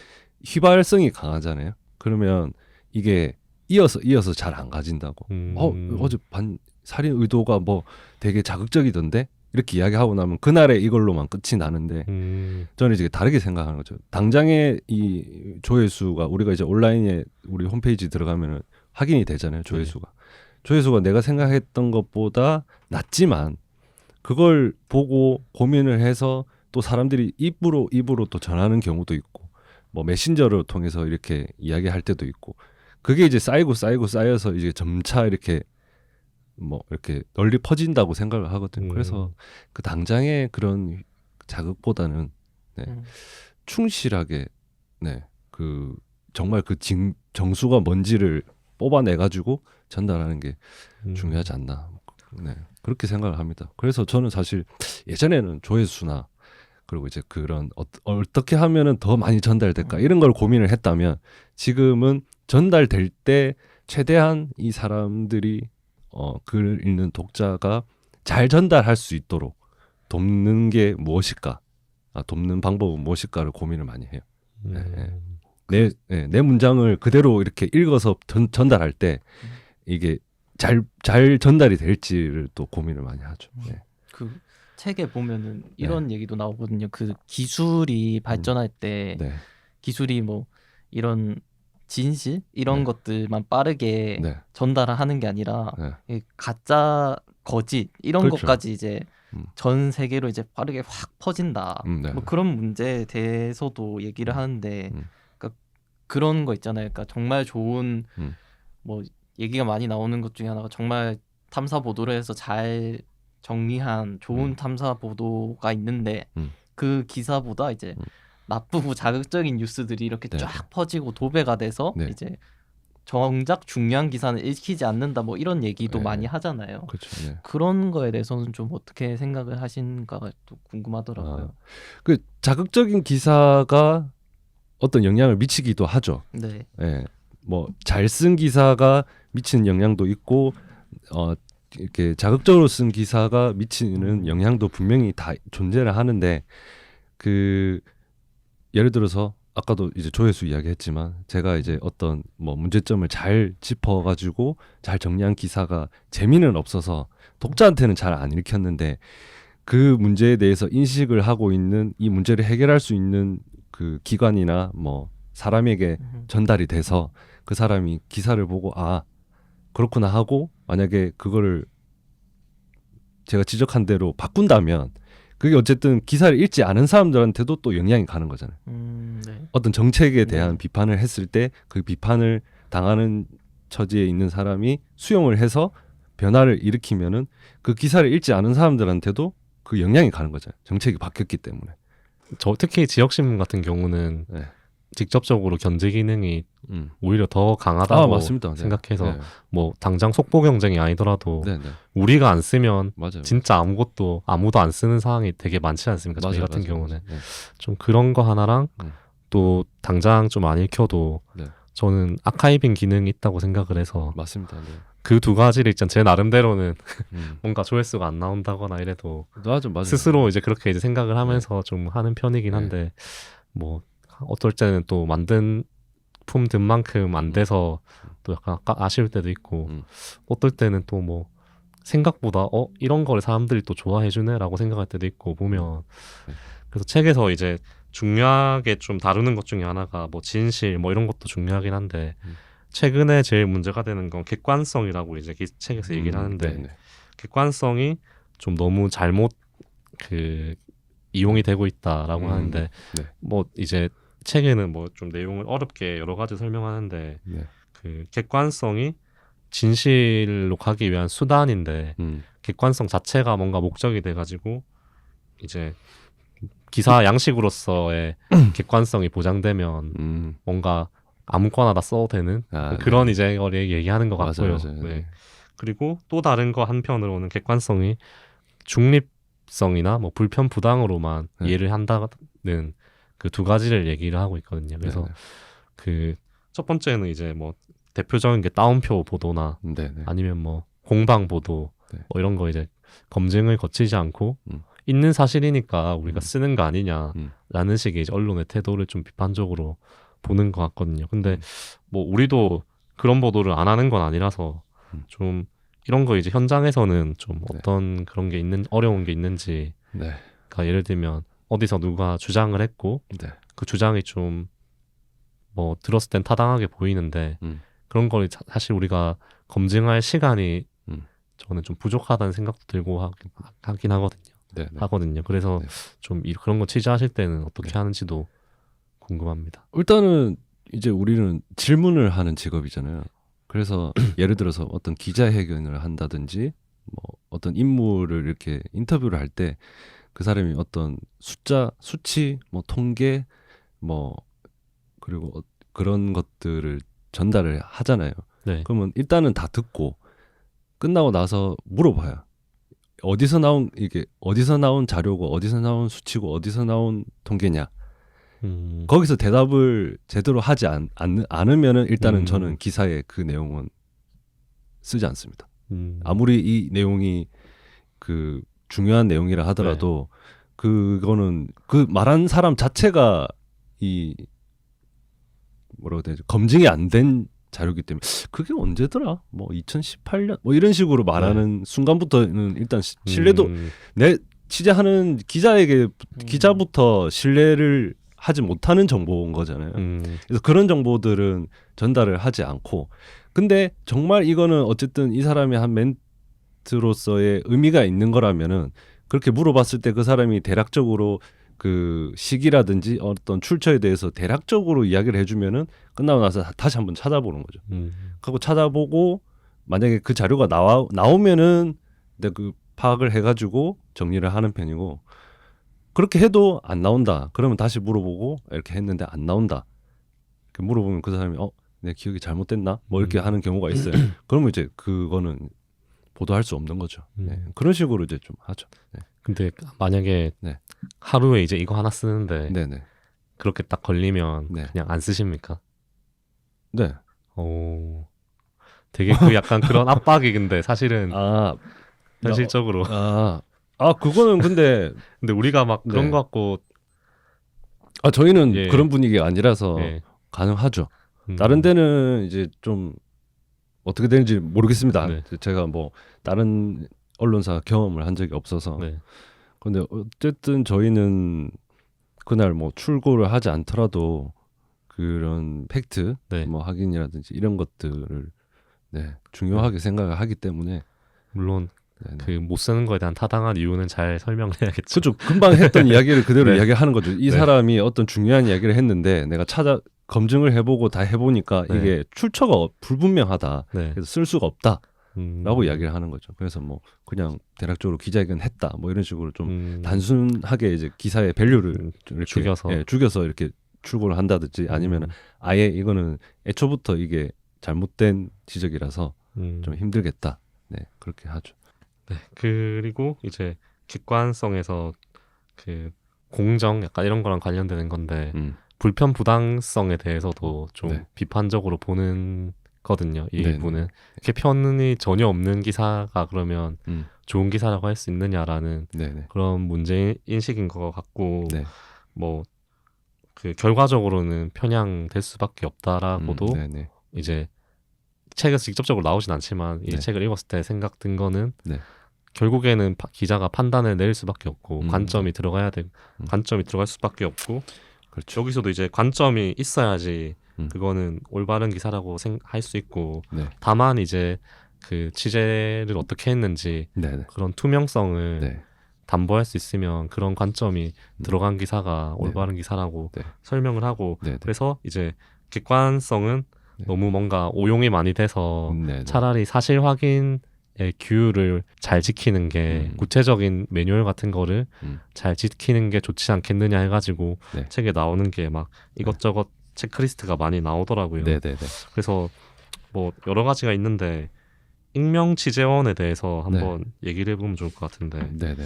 A: 휘발성이 강하잖아요. 그러면 이게 이어서 잘 안 가진다고. 어제 살인 의도가 뭐 되게 자극적이던데 이렇게 이야기하고 나면 그날에 이걸로만 끝이 나는데 저는 이제 다르게 생각하는 거죠. 당장에 이 조회수가 우리가 이제 온라인에 우리 홈페이지 들어가면 확인이 되잖아요. 조회수가. 조회수가 내가 생각했던 것보다 낮지만 그걸 보고 고민을 해서 또 사람들이 입으로 또 전하는 경우도 있고 뭐 메신저를 통해서 이렇게 이야기할 때도 있고 그게 이제 쌓여서 이제 점차 이렇게 뭐 이렇게 널리 퍼진다고 생각을 하거든요. 그래서 그 당장의 그런 자극보다는 충실하게 그 정말 그 정수가 뭔지를 뽑아내 가지고 전달하는 게 중요하지 않나. 그렇게 생각을 합니다. 그래서 저는 사실 예전에는 조회수나 그리고 이제 그런 어떻게 하면은 더 많이 전달될까 이런 걸 고민을 했다면 지금은 전달될 때 최대한 이 사람들이 글을 읽는 독자가 잘 전달할 수 있도록 돕는 게 무엇일까? 돕는 방법은 무엇일까를 고민을 많이 해요. 내 문장을 그대로 이렇게 읽어서 전달할 때 이게 잘 전달이 될지를 또 고민을 많이 하죠.
C: 그 책에 보면은 이런 얘기도 나오거든요. 그 기술이 발전할 때 기술이 뭐 이런 진실 이런 것들만 빠르게 전달하는 게 아니라 가짜 거짓 이런
A: 그렇죠.
C: 것까지 이제 전 세계로 이제 빠르게 확 퍼진다. 뭐 그런 문제에 대해서도 얘기를 하는데 그러니까 그런 거 있잖아요. 그러니까 정말 좋은 뭐 얘기가 많이 나오는 것 중에 하나가 정말 탐사 보도를 해서 잘 정리한 좋은 탐사 보도가 있는데 그 기사보다 이제 나쁘고 자극적인 뉴스들이 이렇게 쫙 퍼지고 도배가 돼서 이제 정작 중요한 기사는 읽히지 않는다 뭐 이런 얘기도 많이 하잖아요.
A: 그렇죠.
C: 그런 거에 대해서는 좀 어떻게 생각을 하신가가 또 궁금하더라고요.
A: 그 자극적인 기사가 어떤 영향을 미치기도 하죠. 뭐 잘 쓴 기사가 미치는 영향도 있고 이렇게 자극적으로 쓴 기사가 미치는 영향도 분명히 다 존재를 하는데 그 예를 들어서 아까도 이제 조회수 이야기했지만 제가 이제 어떤 뭐 문제점을 잘 짚어가지고 잘 정리한 기사가 재미는 없어서 독자한테는 잘 안 읽혔는데 그 문제에 대해서 인식을 하고 있는 이 문제를 해결할 수 있는 그 기관이나 뭐 사람에게 전달이 돼서 그 사람이 기사를 보고 아 그렇구나 하고 만약에 그거를 제가 지적한 대로 바꾼다면 그게 어쨌든 기사를 읽지 않은 사람들한테도 또 영향이 가는 거잖아요. 어떤 정책에 대한 비판을 했을 때 그 비판을 당하는 처지에 있는 사람이 수용을 해서 변화를 일으키면은 그 기사를 읽지 않은 사람들한테도 그 영향이 가는 거잖아요. 정책이 바뀌었기 때문에.
B: 특히 지역신문 같은 경우는 직접적으로 견제 기능이 오히려 더 강하다고
A: 맞습니다.
B: 생각해서 뭐 당장 속보 경쟁이 아니더라도 우리가 안 쓰면
A: 맞아요.
B: 진짜 아무도 안 쓰는 상황이 되게 많지 않습니까? 저희 같은 경우는 좀 그런 거 하나랑 또 당장 좀 안 읽혀도
A: 네.
B: 저는 아카이빙 기능이 있다고 생각을 해서
A: 맞습니다. 네.
B: 그 두 가지를 일단 제 나름대로는 뭔가 조회수가 안 나온다거나 이래도
A: 맞아.
B: 스스로 이제 그렇게 이제 생각을 하면서 좀 하는 편이긴 한데 뭐 어떨 때는 또 만든 품 든 만큼 안 돼서 또 약간 아쉬울 때도 있고 어떨 때는 또 뭐 생각보다 이런 거를 사람들이 또 좋아해 주네라고 생각할 때도 있고 보면 그래서 책에서 이제 중요하게 좀 다루는 것 중에 하나가 뭐 진실 뭐 이런 것도 중요하긴 한데 최근에 제일 문제가 되는 건 객관성이라고 이제 책에서 얘기를 하는데
A: 네네.
B: 객관성이 좀 너무 잘못 이용이 되고 있다라고 하는데
A: 네.
B: 뭐 이제 책에는 뭐 좀 내용을 어렵게 여러 가지 설명하는데 그 객관성이 진실로 가기 위한 수단인데 객관성 자체가 뭔가 목적이 돼가지고 이제 기사 양식으로서의 객관성이 보장되면 뭔가 아무거나 다 써도 되는 그런 이제 거를 얘기하는 것 같고요.
A: 맞아요.
B: 네. 그리고 또 다른 거 한편으로는 객관성이 중립성이나 뭐 불편 부당으로만 이해를 한다는 그 두 가지를 얘기를 하고 있거든요. 그래서 그 첫 번째는 이제 뭐 대표적인 게 따옴표 보도나 아니면 뭐 공방 보도 뭐 이런 거 이제 검증을 거치지 않고 있는 사실이니까 우리가 쓰는 거 아니냐라는 식의 이제 언론의 태도를 좀 비판적으로 보는 것 같거든요. 근데 뭐 우리도 그런 보도를 안 하는 건 아니라서 좀 이런 거 이제 현장에서는 좀 어떤 그런 게 어려운 게 있는지 그러니까 예를 들면 어디서 누가 주장을 했고 그 주장이 좀 뭐 들었을 땐 타당하게 보이는데 그런 걸 사실 우리가 검증할 시간이 저는 좀 부족하다는 생각도 들고 하긴 하거든요. 그래서 좀 그런 거 취재하실 때는 어떻게 하는지도 궁금합니다.
A: 일단은 이제 우리는 질문을 하는 직업이잖아요. 그래서 예를 들어서 어떤 기자회견을 한다든지 뭐 어떤 인물을 이렇게 인터뷰를 할 때 그 사람이 어떤 숫자, 수치, 뭐 통계, 뭐 그리고 그런 것들을 전달을 하잖아요. 그러면 일단은 다 듣고 끝나고 나서 물어봐요. 어디서 나온 자료고 어디서 나온 수치고 어디서 나온 통계냐. 거기서 대답을 제대로 하지 않으면은 일단은 저는 기사에 그 내용은 쓰지 않습니다. 아무리 이 내용이 그 중요한 내용이라 하더라도 그거는 그 말한 사람 자체가 뭐라고 해야 되지? 검증이 안 된 자료이기 때문에 그게 언제더라? 뭐 2018년 뭐 이런 식으로 말하는 순간부터는 일단 신뢰도 내 취재하는 기자부터 신뢰를 하지 못하는 정보인 거잖아요. 그래서 그런 정보들은 전달을 하지 않고 근데 정말 이거는 어쨌든 이 사람이 한 멘트로서의 의미가 있는 거라면은 그렇게 물어봤을 때 그 사람이 대략적으로 그 시기라든지 어떤 출처에 대해서 대략적으로 이야기를 해주면은 끝나고 나서 다시 한번 찾아보는 거죠. 그리고 찾아보고 만약에 그 자료가 나오면은 내가 그 파악을 해가지고 정리를 하는 편이고 그렇게 해도 안 나온다. 그러면 다시 물어보고 이렇게 했는데 안 나온다. 이렇게 물어보면 그 사람이 내 기억이 잘못됐나? 뭐 이렇게 하는 경우가 있어요. 그러면 이제 그거는 보도할 수 없는 거죠. 그런 식으로 이제 좀 하죠.
B: 근데 만약에 하루에 이제 이거 하나 쓰는데 그렇게 딱 걸리면 그냥 안 쓰십니까?
A: 네.
B: 오, 되게 그 약간 그런 압박이 근데 사실은 현실적으로
A: 그거는 근데
B: 우리가 막 그런 거 갖고
A: 저희는 그런 분위기가 아니라서 가능하죠. 다른 데는 이제 좀 어떻게 되는지 모르겠습니다. 제가 뭐 다른 언론사 경험을 한 적이 없어서. 근데 어쨌든 저희는 그날 뭐 출고를 하지 않더라도 그런 팩트 뭐 확인이라든지 이런 것들을 중요하게 생각을 하기 때문에
B: 물론 그 못 쓰는 거에 대한 타당한 이유는 잘 설명을 해야겠죠.
A: 그렇죠. 금방 했던 이야기를 그대로 이야기하는 거죠. 이 사람이 어떤 중요한 이야기를 했는데 내가 검증을 해보고 다 해보니까 이게 출처가 불분명하다. 그래서 쓸 수가 없다. 라고 이야기를 하는 거죠. 그래서 뭐 그냥 대략적으로 기자회견 했다. 뭐 이런 식으로 좀 단순하게 이제 기사의 밸류를 이렇게 죽여서 이렇게 출고를 한다든지 아니면 아예 이거는 애초부터 이게 잘못된 지적이라서 좀 힘들겠다. 그렇게 하죠.
B: 그리고 이제 객관성에서 그 공정 약간 이런 거랑 관련되는 건데 불편 부당성에 대해서도 좀
A: 네.
B: 비판적으로 보는 거든요. 이
A: 네네.
B: 분은 이렇게 편이 전혀 없는 기사가 그러면 좋은 기사라고 할 수 있느냐라는
A: 네네.
B: 그런 문제 인식인 것 같고
A: 네.
B: 뭐 그 결과적으로는 편향될 수밖에 없다라고도
A: 네네.
B: 이제 책에서 직접적으로 나오진 않지만 이
A: 네.
B: 책을 읽었을 때 생각 든 거는
A: 네.
B: 결국에는 기자가 판단을 내릴 수밖에 없고 관점이 들어가야 돼. 관점이 들어갈 수밖에 없고
A: 그렇죠.
B: 여기서도 이제 관점이 있어야지 그거는 올바른 기사라고 할 수 있고
A: 네.
B: 다만 이제 그 취재를 어떻게 했는지
A: 네네.
B: 그런 투명성을
A: 네.
B: 담보할 수 있으면 그런 관점이 들어간 기사가 올바른 기사라고
A: 네.
B: 설명을 하고
A: 네네.
B: 그래서 이제 객관성은
A: 네.
B: 너무 뭔가 오용이 많이 돼서
A: 네네.
B: 차라리 사실 확인의 규율을 잘 지키는 게 구체적인 매뉴얼 같은 거를 잘 지키는 게 좋지 않겠느냐 해가지고
A: 네.
B: 책에 나오는 게 막 이것저것 체크리스트가 많이 나오더라고요.
A: 네네네.
B: 그래서 뭐 여러 가지가 있는데 익명 취재원에 대해서 한번 얘기를 해보면 좋을 것 같은데
A: 네네.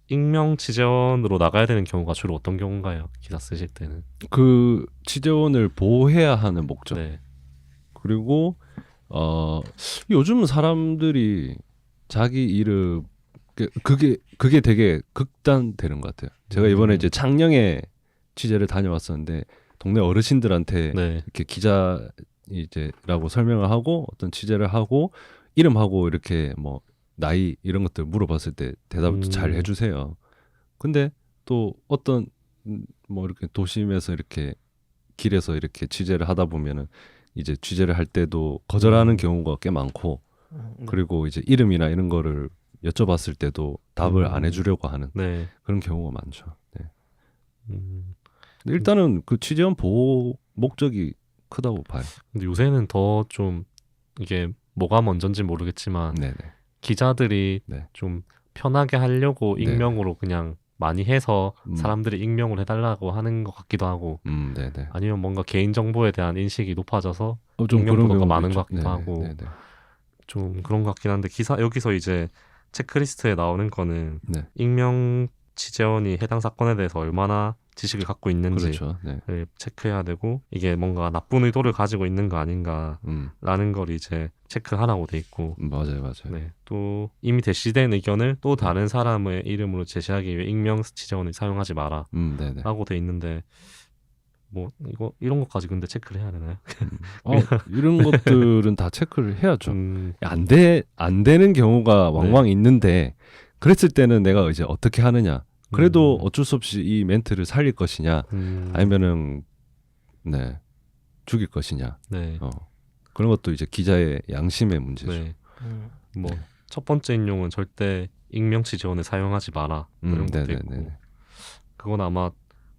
B: 익명 취재원으로 나가야 되는 경우가 주로 어떤 경우인가요? 기사 쓰실 때는
A: 그 취재원을 보호해야 하는 목적.
B: 네.
A: 그리고 요즘은 사람들이 자기 이름 그게 되게 극단되는 것 같아요. 제가 이번에 이제 창녕에 취재를 다녀왔었는데 동네 어르신들한테 이렇게 기자 이제라고 설명을 하고 어떤 취재를 하고 이름하고 이렇게 뭐 나이 이런 것들 물어봤을 때 대답도 잘 해주세요. 근데 또 어떤 뭐 이렇게 도심에서 이렇게 길에서 이렇게 취재를 하다 보면은 이제 취재를 할 때도 거절하는 경우가 꽤 많고 그리고 이제 이름이나 이런 거를 여쭤봤을 때도 답을 안 해주려고 하는 그런 경우가 많죠. 네. 일단은 그 취재원 보호 목적이 크다고 봐요.
B: 근데 요새는 더 좀 이게 뭐가 먼저인지 모르겠지만 기자들이 좀 편하게 하려고 익명으로 그냥 많이 해서 사람들이 익명을 해달라고 하는 것 같기도 하고 아니면 뭔가 개인정보에 대한 인식이 높아져서
A: 좀
B: 익명보다가 많은
A: 있죠.
B: 것 같기도 하고 좀 그런 것 같긴 한데 여기서 이제 체크리스트에 나오는 거는 익명 취재원이 해당 사건에 대해서 얼마나 지식을 갖고 있는지를 체크해야 되고 이게 뭔가 나쁜 의도를 가지고 있는 거 아닌가라는 걸 이제 체크하라고 돼 있고
A: 맞아요.
B: 또 이미 제시된 의견을 또 다른 사람의 이름으로 제시하기 위해 익명 취재원을 사용하지 마라 라고 돼 있는데 뭐 이런 것까지 근데 체크를 해야 되나요?
A: 이런 것들은 다 체크를 해야죠. 안 되는 경우가 왕왕 있는데 그랬을 때는 내가 이제 어떻게 하느냐. 그래도 어쩔 수 없이 이 멘트를 살릴 것이냐, 아니면은 죽일 것이냐. 그런 것도 이제 기자의 양심의 문제죠.
B: 뭐 첫 번째 인용은 절대 익명 취재원을 사용하지 마라. 이런 것도 있고. 그건 아마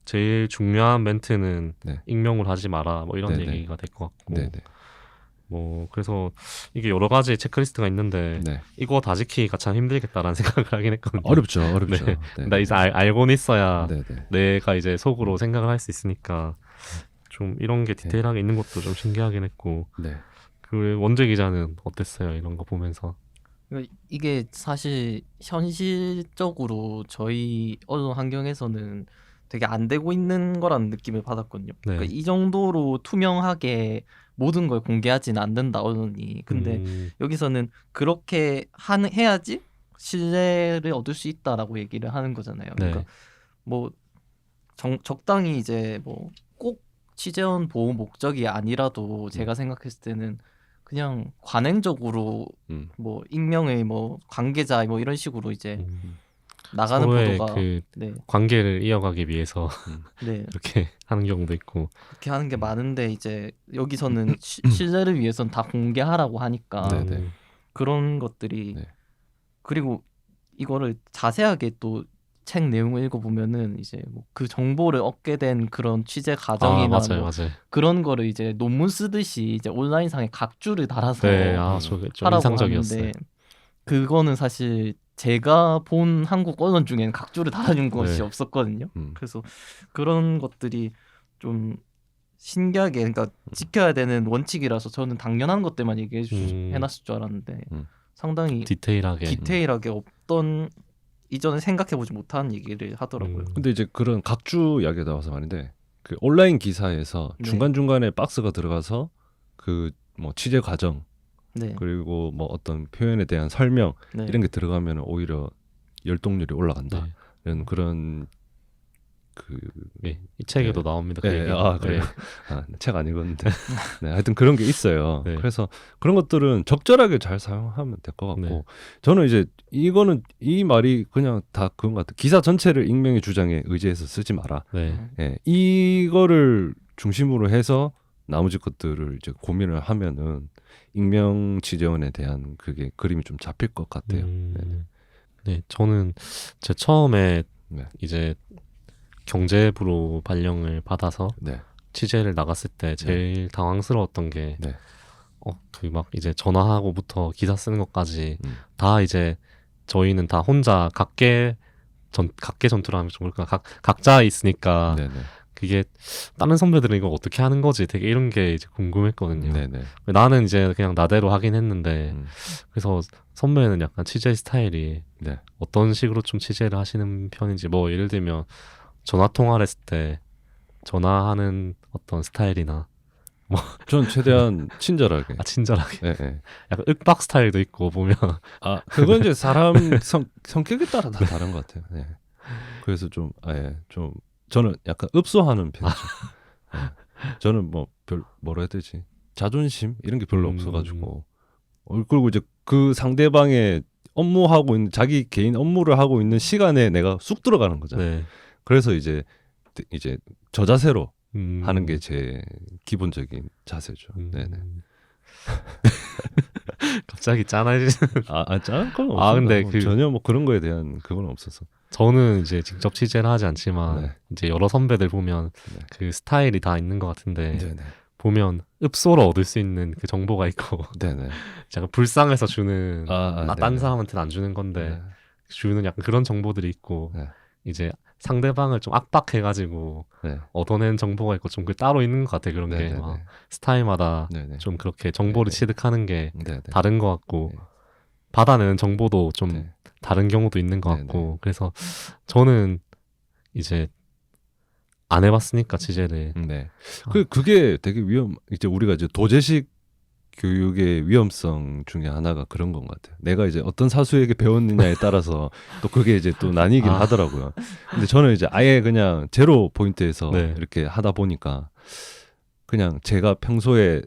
B: 제일 중요한 멘트는 익명을 하지 마라. 뭐 이런 얘기가 될 것 같고. 뭐 그래서 이게 여러 가지 체크리스트가 있는데 이거 다 지키기가 참 힘들겠다라는 생각을 하긴 했거든요.
A: 어렵죠.
B: 나 이제 알고는 있어야 내가 이제 속으로 생각을 할 수 있으니까 좀 이런 게 디테일하게 있는 것도 좀 신기하긴 했고. 그 원재 기자는 어땠어요? 이런 거 보면서.
C: 이게 사실 현실적으로 저희 언론 환경에서는 되게 안 되고 있는 거라는 느낌을 받았거든요. 그러니까 이 정도로 투명하게 모든 걸 공개하지는 않는다 언론이. 근데 여기서는 그렇게 해야지 신뢰를 얻을 수 있다라고 얘기를 하는 거잖아요. 그러니까 뭐 적당히 이제 뭐 꼭 취재원 보호 목적이 아니라도 제가 생각했을 때는 그냥 관행적으로 뭐 익명의 뭐 관계자 뭐 이런 식으로 이제 나가는 보도가
B: 그 관계를 이어가기 위해서 이렇게 하는 경우도 있고
C: 그렇게 하는 게 많은데 이제 여기서는 신뢰를 위해서는 다 공개하라고 하니까 그런 것들이 그리고 이거를 자세하게 또 책 내용을 읽어보면은 이제 뭐 그 정보를 얻게 된 그런 취재 과정이나
B: 맞아요.
C: 그런 거를 이제 논문 쓰듯이 이제 온라인상에 각주를 달아서
B: 좀
C: 하라고
B: 인상적이었어요.
C: 하는데 그거는 사실 제가 본 한국 언론 중에는 각주를 달아준 것이 없었거든요. 그래서 그런 것들이 좀 신기하게 그러니까 지켜야 되는 원칙이라서 저는 당연한 것들만 해놨을 줄 알았는데 상당히 디테일하게 없던 이전에 생각해보지 못한 얘기를 하더라고요.
A: 근데 이제 그런 각주 이야기가 나와서 말인데 그 온라인 기사에서 중간중간에 박스가 들어가서 그 뭐 취재 과정 그리고 뭐 어떤 표현에 대한 설명 이런 게 들어가면 오히려 열독률이 올라간다. 이런 그런
B: 이 책에도 나옵니다. 그
A: 그래요. 책 안 읽었는데. 하여튼 그런 게 있어요. 그래서 그런 것들은 적절하게 잘 사용하면 될 것 같고 저는 이제 이거는 이 말이 그냥 다 그런 것 같아요. 기사 전체를 익명의 주장에 의지해서 쓰지 마라. 이거를 중심으로 해서 나머지 것들을 이제 고민을 하면은 익명 취재원에 대한 그게 그림이 좀 잡힐 것 같아요.
B: 저는 제 처음에 이제 경제부로 발령을 받아서 취재를 나갔을 때 제일 당황스러웠던 게 그 막 이제 전화하고부터 기사 쓰는 것까지 다 이제 저희는 다 혼자 각계 전투를 하면 좀 그럴까 각자 있으니까 그게 다른 선배들은 이거 어떻게 하는 거지 되게 이런 게 이제 궁금했거든요. 나는 이제 그냥 나대로 하긴 했는데 그래서 선배는 약간 취재 스타일이 어떤 식으로 좀 취재를 하시는 편인지 뭐 예를 들면 전화 통화를 했을 때 전화하는 어떤 스타일이나
A: 뭐 전 최대한 친절하게.
B: 친절하게. 약간 윽박 스타일도 있고 보면
A: 그건 이제 사람 성격에 따라 다 다른 것 같아요. 그래서 좀 저는 약간 읍소하는 편이죠. 저는 뭐 뭐라 해야 되지? 자존심 이런 게 별로 없어가지고 그리고 이제 그 상대방의 업무하고 있는 자기 개인 업무를 하고 있는 시간에 내가 쑥 들어가는 거잖아요. 그래서 이제 저 자세로 하는 게 제 기본적인 자세죠.
B: 갑자기 짠해지는.
A: 짠한 건 없어요. 근데 전혀 뭐 그런 거에 대한 그건 없어서.
B: 저는 이제 직접 취재를 하지 않지만 이제 여러 선배들 보면 그 스타일이 다 있는 것 같은데 보면 읍소로 얻을 수 있는 그 정보가 있고 약간 불쌍해서 주는 딴 사람한테는 안 주는 건데 주는 약간 그런 정보들이 있고 이제 상대방을 좀 압박해가지고 얻어낸 정보가 있고 좀 그 따로 있는 것 같아. 그런 게 막 스타일마다 좀 그렇게 정보를 취득하는 게 다른 것 같고 받아내는 정보도 좀 다른 경우도 있는 것 같고 그래서 저는 이제 안 해봤으니까 취재를
A: 그게 되게 이제 우리가 이제 도제식 교육의 위험성 중에 하나가 그런 건 것 같아요. 내가 이제 어떤 사수에게 배웠느냐에 따라서 또 그게 이제 또 나뉘긴 하더라고요. 근데 저는 이제 아예 그냥 제로 포인트에서 이렇게 하다 보니까 그냥 제가 평소에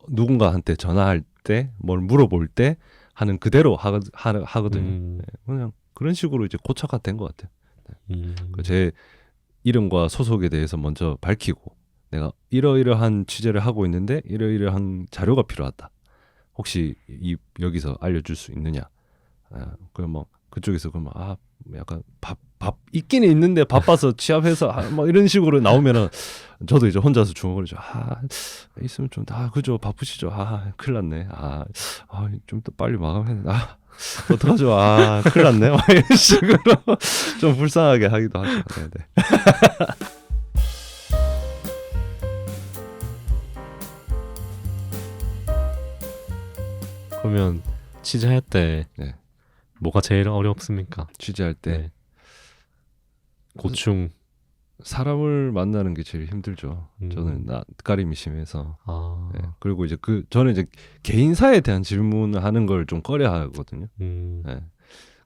A: 누군가한테 전화할 때 뭘 물어볼 때 하는 그대로 하거든요. 그냥 그런 식으로 이제 고착화된 것 같아요. 제 이름과 소속에 대해서 먼저 밝히고 내가 이러이러한 취재를 하고 있는데 이러이러한 자료가 필요하다. 혹시 여기서 알려줄 수 있느냐? 그럼 뭐 그쪽에서 그러면 약간 밥 있기는 있는데 바빠서 취합해서 뭐 이런 식으로 나오면은 저도 이제 혼자서 중얼거리죠. 있으면 좀 그죠 바쁘시죠. 큰일 났네. 좀 더 빨리 마감해. 어떡하죠? 큰일 났네. 이런 식으로 좀 불쌍하게 하기도 하죠.
B: 그러면 취재할 때 뭐가 제일 어렵습니까?
A: 취재할 때
B: 고충
A: 사람을 만나는 게 제일 힘들죠. 저는 낯가림이 심해서 그리고 이제 저는 이제 개인사에 대한 질문을 하는 걸 좀 꺼려하거든요.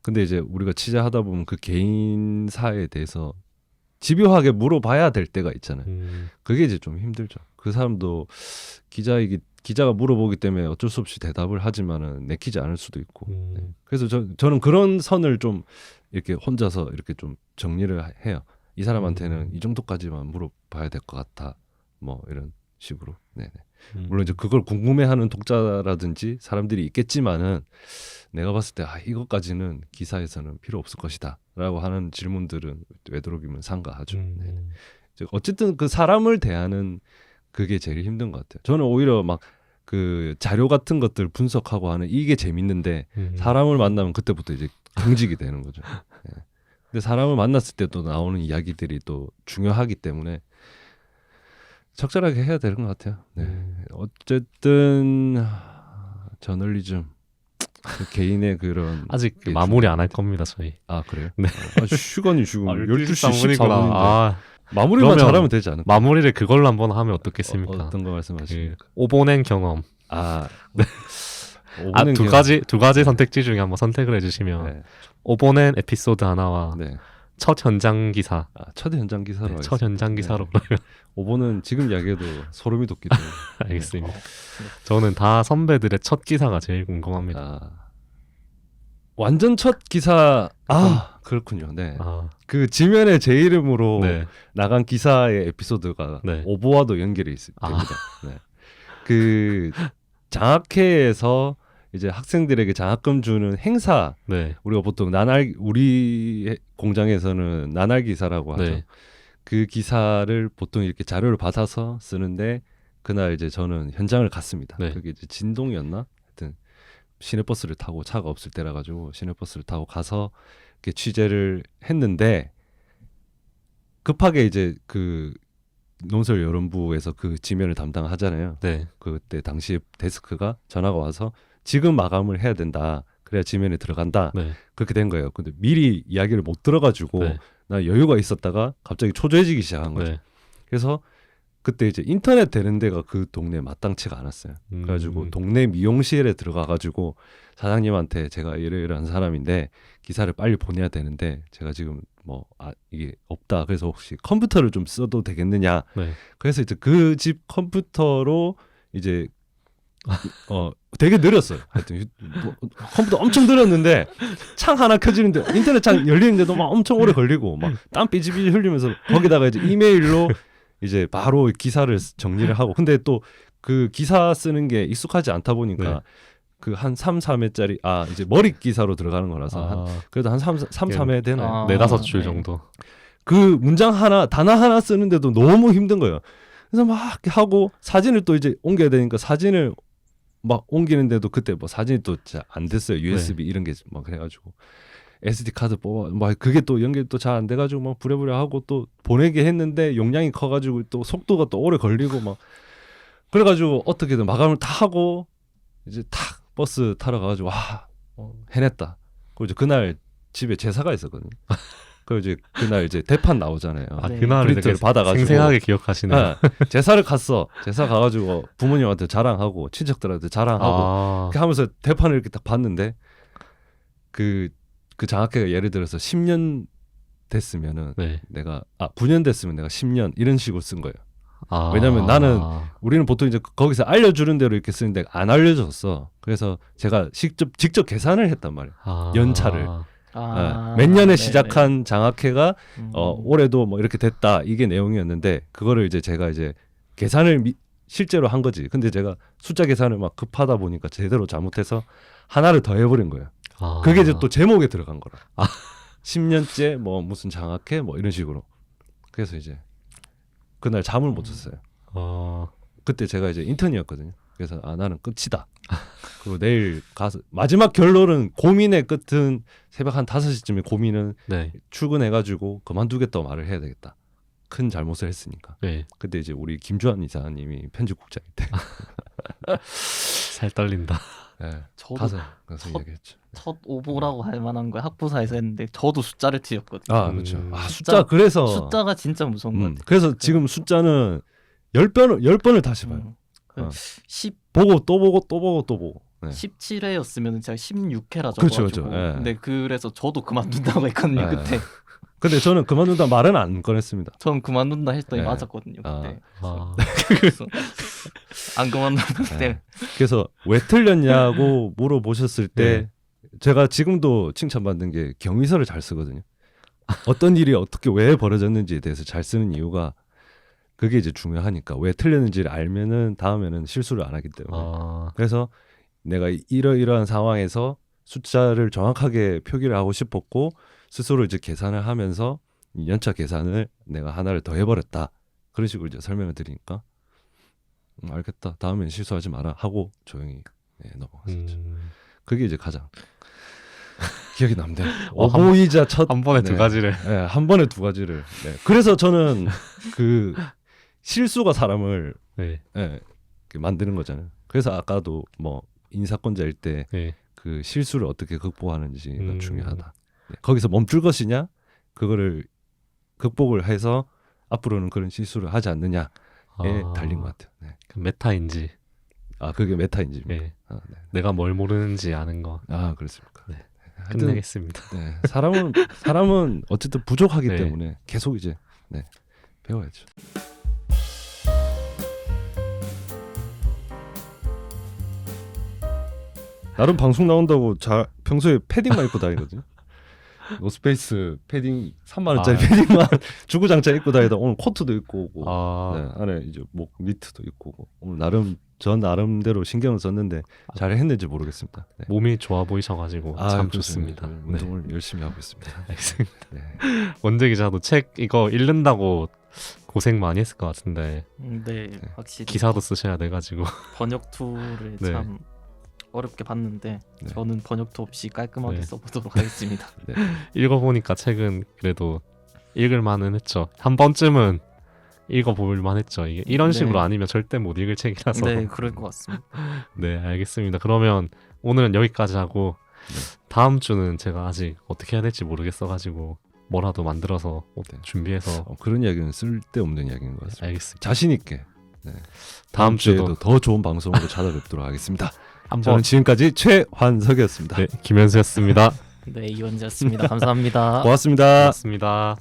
A: 근데 이제 우리가 취재하다 보면 그 개인사에 대해서 집요하게 물어봐야 될 때가 있잖아요. 그게 이제 좀 힘들죠. 그 사람도 기자가 물어보기 때문에 어쩔 수 없이 대답을 하지만은 내키지 않을 수도 있고. 그래서 저는 그런 선을 좀 이렇게 혼자서 이렇게 좀 정리를 해요. 이 사람한테는 이 정도까지만 물어봐야 될 것 같아. 뭐 이런 식으로. 물론 이제 그걸 궁금해하는 독자라든지 사람들이 있겠지만은 내가 봤을 때 이것까지는 기사에서는 필요 없을 것이다라고 하는 질문들은 되도록이면 삼가하죠. 어쨌든 그 사람을 대하는 그게 제일 힘든 것 같아요. 저는 오히려 막 그 자료 같은 것들 분석하고 하는 이게 재밌는데 사람을 만나면 그때부터 이제 경직이 되는 거죠. 근데 사람을 만났을 때 또 나오는 이야기들이 또 중요하기 때문에 적절하게 해야 되는 것 같아요. 어쨌든 저널리즘 그 개인의 그런
B: 아직 마무리 안 할 겁니다 저희.
A: 그래요?
B: 네.
A: 시간이 지금 12시 14분인데 마무리만 잘하면 되지 않을까?
B: 마무리를 그걸로 한번 하면 어떻겠습니까?
A: 어떤 거 말씀하십니까?
B: 오보낸 경험. 네. 두 가지 선택지 중에 한번 선택을 해주시면 네. 오보낸 에피소드 하나와 네. 첫 현장 기사.
A: 첫 현장 기사로.
B: 네, 첫 현장 기사로
A: 네.
B: 그러면.
A: 오보는 지금 이야기해도 소름이 돋기 때문에.
B: 알겠습니다. 저는 다 선배들의 첫 기사가 제일 궁금합니다.
A: 완전 첫 기사. 그렇군요. 네. 그 지면에 제 이름으로 네. 나간 기사의 에피소드가 네. 오보와도 연결이 됩니다. 네. 그 장학회에서 이제 학생들에게 장학금 주는 행사. 네. 우리가 보통 우리 공장에서는 나날 기사라고 하죠. 네. 그 기사를 보통 이렇게 자료를 받아서 쓰는데 그날 이제 저는 현장을 갔습니다. 네. 그게 이제 진동이었나? 하여튼 시내버스를 타고 차가 없을 때라 가지고 시내버스를 타고 가서 이렇게 취재를 했는데 급하게 이제 그 논설여론부에서 그 지면을 담당하잖아요. 네. 그때 당시 데스크가 전화가 와서 지금 마감을 해야 된다. 그래야 지면에 들어간다. 네. 그렇게 된 거예요. 근데 미리 이야기를 못 들어가지고 네. 나 여유가 있었다가 갑자기 초조해지기 시작한 거죠. 네. 그래서 그때 이제 인터넷 되는 데가 그 동네에 마땅치가 않았어요. 그래가지고 동네 미용실에 들어가가지고 사장님한테 제가 이러이러한 사람인데 기사를 빨리 보내야 되는데 제가 지금 이게 없다. 그래서 혹시 컴퓨터를 좀 써도 되겠느냐. 네. 그래서 이제 그 집 컴퓨터로 이제 되게 느렸어요. 하여튼 컴퓨터 엄청 느렸는데 창 하나 켜지는데 인터넷 창 열리는데도 막 엄청 오래 걸리고 막 땀 삐지삐지 흘리면서 거기다가 이제 이메일로 이제 바로 기사를 정리를 하고 근데 또 그 기사 쓰는 게 익숙하지 않다 보니까 네. 그 한 3, 4회짜리 이제 머리 기사로 들어가는 거라서 그래도 한 3, 4회 되나요?
B: 4-5줄 정도.
A: 그 문장 하나 단어 하나 쓰는데도 너무 힘든 거예요. 그래서 막 하고 사진을 또 이제 옮겨야 되니까 사진을 막 옮기는데도 그때 사진이 또 안 됐어요. USB 네. 이런 게 막 그래가지고 SD 카드 뽑아 그게 또 연결이 또 잘 안 돼가지고 막 부랴부랴 하고 또 보내게 했는데 용량이 커가지고 또 속도가 또 오래 걸리고 막 그래가지고 어떻게든 마감을 다 하고 이제 탁 버스 타러 가가지고 해냈다. 그리고 이제 그날 집에 제사가 있었거든요. 그리고 이제 그날 이제 대판 나오잖아요.
B: 네. 그날
A: 프린트를 받아가지고
B: 생생하게 기억하시네요.
A: 제사를 갔어. 제사 가가지고 부모님한테 자랑하고 친척들한테 자랑하고 이렇게 하면서 대판을 이렇게 딱 봤는데 그 장학회가 예를 들어서 10년 됐으면은 네. 내가 9년 됐으면 내가 10년 이런 식으로 쓴 거예요. 왜냐면 나는 우리는 보통 이제 거기서 알려주는 대로 이렇게 쓰는데 안 알려줬어. 그래서 제가 직접 계산을 했단 말이에요. 연차를. 몇 년에 시작한 장학회가 올해도 뭐 이렇게 됐다 이게 내용이었는데 그거를 이제 제가 이제 계산을 실제로 한 거지. 근데 제가 숫자 계산을 막 급하다 보니까 제대로 잘못해서 하나를 더 해버린 거예요. 그게 이제 또 제목에 들어간 거라. 10년째 뭐 무슨 장학회 뭐 이런 식으로. 그래서 이제 그날 잠을 못 잤어요. 그때 제가 이제 인턴이었거든요. 그래서 나는 끝이다. 그리고 내일 가서 마지막 결론은 고민의 끝은 새벽 한 5시쯤에 고민은 네. 출근해가지고 그만두겠다고 말을 해야 되겠다. 큰 잘못을 했으니까. 네. 그때 이제 우리 김주환 이사님이 편집국장일 때
B: 살 떨린다.
A: 네. 가서 얘기했죠.
C: 첫 오보라고 할 만한 걸 학부사에서 했는데 저도 숫자를 틀렸거든요.
A: 그렇죠. 숫자 그래서
C: 숫자가 진짜 무서운 것 같아요.
A: 그래서 지금 숫자는 10번을 다시 봐요.
C: 10
A: 보고 또 보고 또 보고 또 보고. 네.
C: 17회였으면 제가 16회라 적어가지고.
A: 그렇죠. 네.
C: 근데 그래서 저도 그만둔다고 했거든요. 그때.
A: 근데 저는 그만둔다 말은 안 꺼냈습니다.
C: 저는 그만둔다 했더니 맞았거든요. 그때. 그래서 안 그만둔다 그때.
A: 그래서 왜 틀렸냐고 물어보셨을 때 제가 지금도 칭찬받는 게 경위서를 잘 쓰거든요. 어떤 일이 어떻게 왜 벌어졌는지에 대해서 잘 쓰는 이유가 그게 이제 중요하니까 왜 틀렸는지를 알면은 다음에는 실수를 안 하기 때문에. 그래서 내가 이러이러한 상황에서 숫자를 정확하게 표기를 하고 싶었고 스스로 이제 계산을 하면서 연차 계산을 내가 하나를 더 해버렸다. 그런 식으로 이제 설명을 드리니까 알겠다. 다음엔 실수하지 마라 하고 조용히 넘어갔었죠. 그게 이제 가장 기억이 남네요. 오보이자 첫
B: 한 번에 두 가지를.
A: 네, 한 번에 두 가지를. 네. 그래서 저는 그 실수가 사람을 만드는 거잖아요. 그래서 아까도 뭐 인사권자일 때 그 실수를 어떻게 극복하는지가 중요하다. 네. 거기서 멈출 것이냐, 그거를 극복을 해서 앞으로는 그런 실수를 하지 않느냐에 달린 것 같아요. 네.
B: 그 메타인지.
A: 그게 메타인지.
B: 네. 네. 내가 뭘 모르는지 아는 거.
A: 그렇습니까?
B: 네. 끝내겠습니다.
A: 네. 사람은 어쨌든 부족하기 때문에 계속 이제 배워야죠. 나름 방송 나온다고 평소에 패딩만 입고 다니거든요. 노스페이스 패딩 3만 원짜리 패딩만 주구장창 입고 다니다. 오늘 코트도 입고 오고 안에 이제 목 니트도 입고 오고. 오늘 전 나름대로 신경을 썼는데 잘 했는지 모르겠습니다. 네.
B: 몸이 좋아 보이셔가지고 참 좋습니다.
A: 운동을 열심히 하고 있습니다.
B: 알겠습니다. 원재 기자도 책 이거 읽는다고 고생 많이 했을 것 같은데.
C: 네, 확실히
B: 기사도 쓰셔야 돼가지고
C: 번역 툴을 참 어렵게 봤는데 저는 번역 툴 없이 깔끔하게 써보도록 하겠습니다.
B: 읽어보니까 책은 그래도 읽을만은 했죠. 한 번쯤은 읽어볼만 했죠. 이게 이런 식으로 아니면 절대 못 읽을 책이라서.
C: 네, 그럴 것 같습니다.
B: 네, 알겠습니다. 그러면 오늘은 여기까지 하고 다음 주는 제가 아직 어떻게 해야 될지 모르겠어가지고 뭐라도 만들어서 준비해서
A: 그런 이야기는 쓸데없는 이야기인 것 같습니다.
B: 알겠습니다.
A: 자신 있게
B: 다음 주에도
A: 더 좋은 방송으로 찾아뵙도록 하겠습니다. 저는 지금까지 최환석이었습니다.
B: 네, 김현수였습니다.
C: 네, 이원재였습니다. 감사합니다.
A: 고맙습니다.
B: 고맙습니다.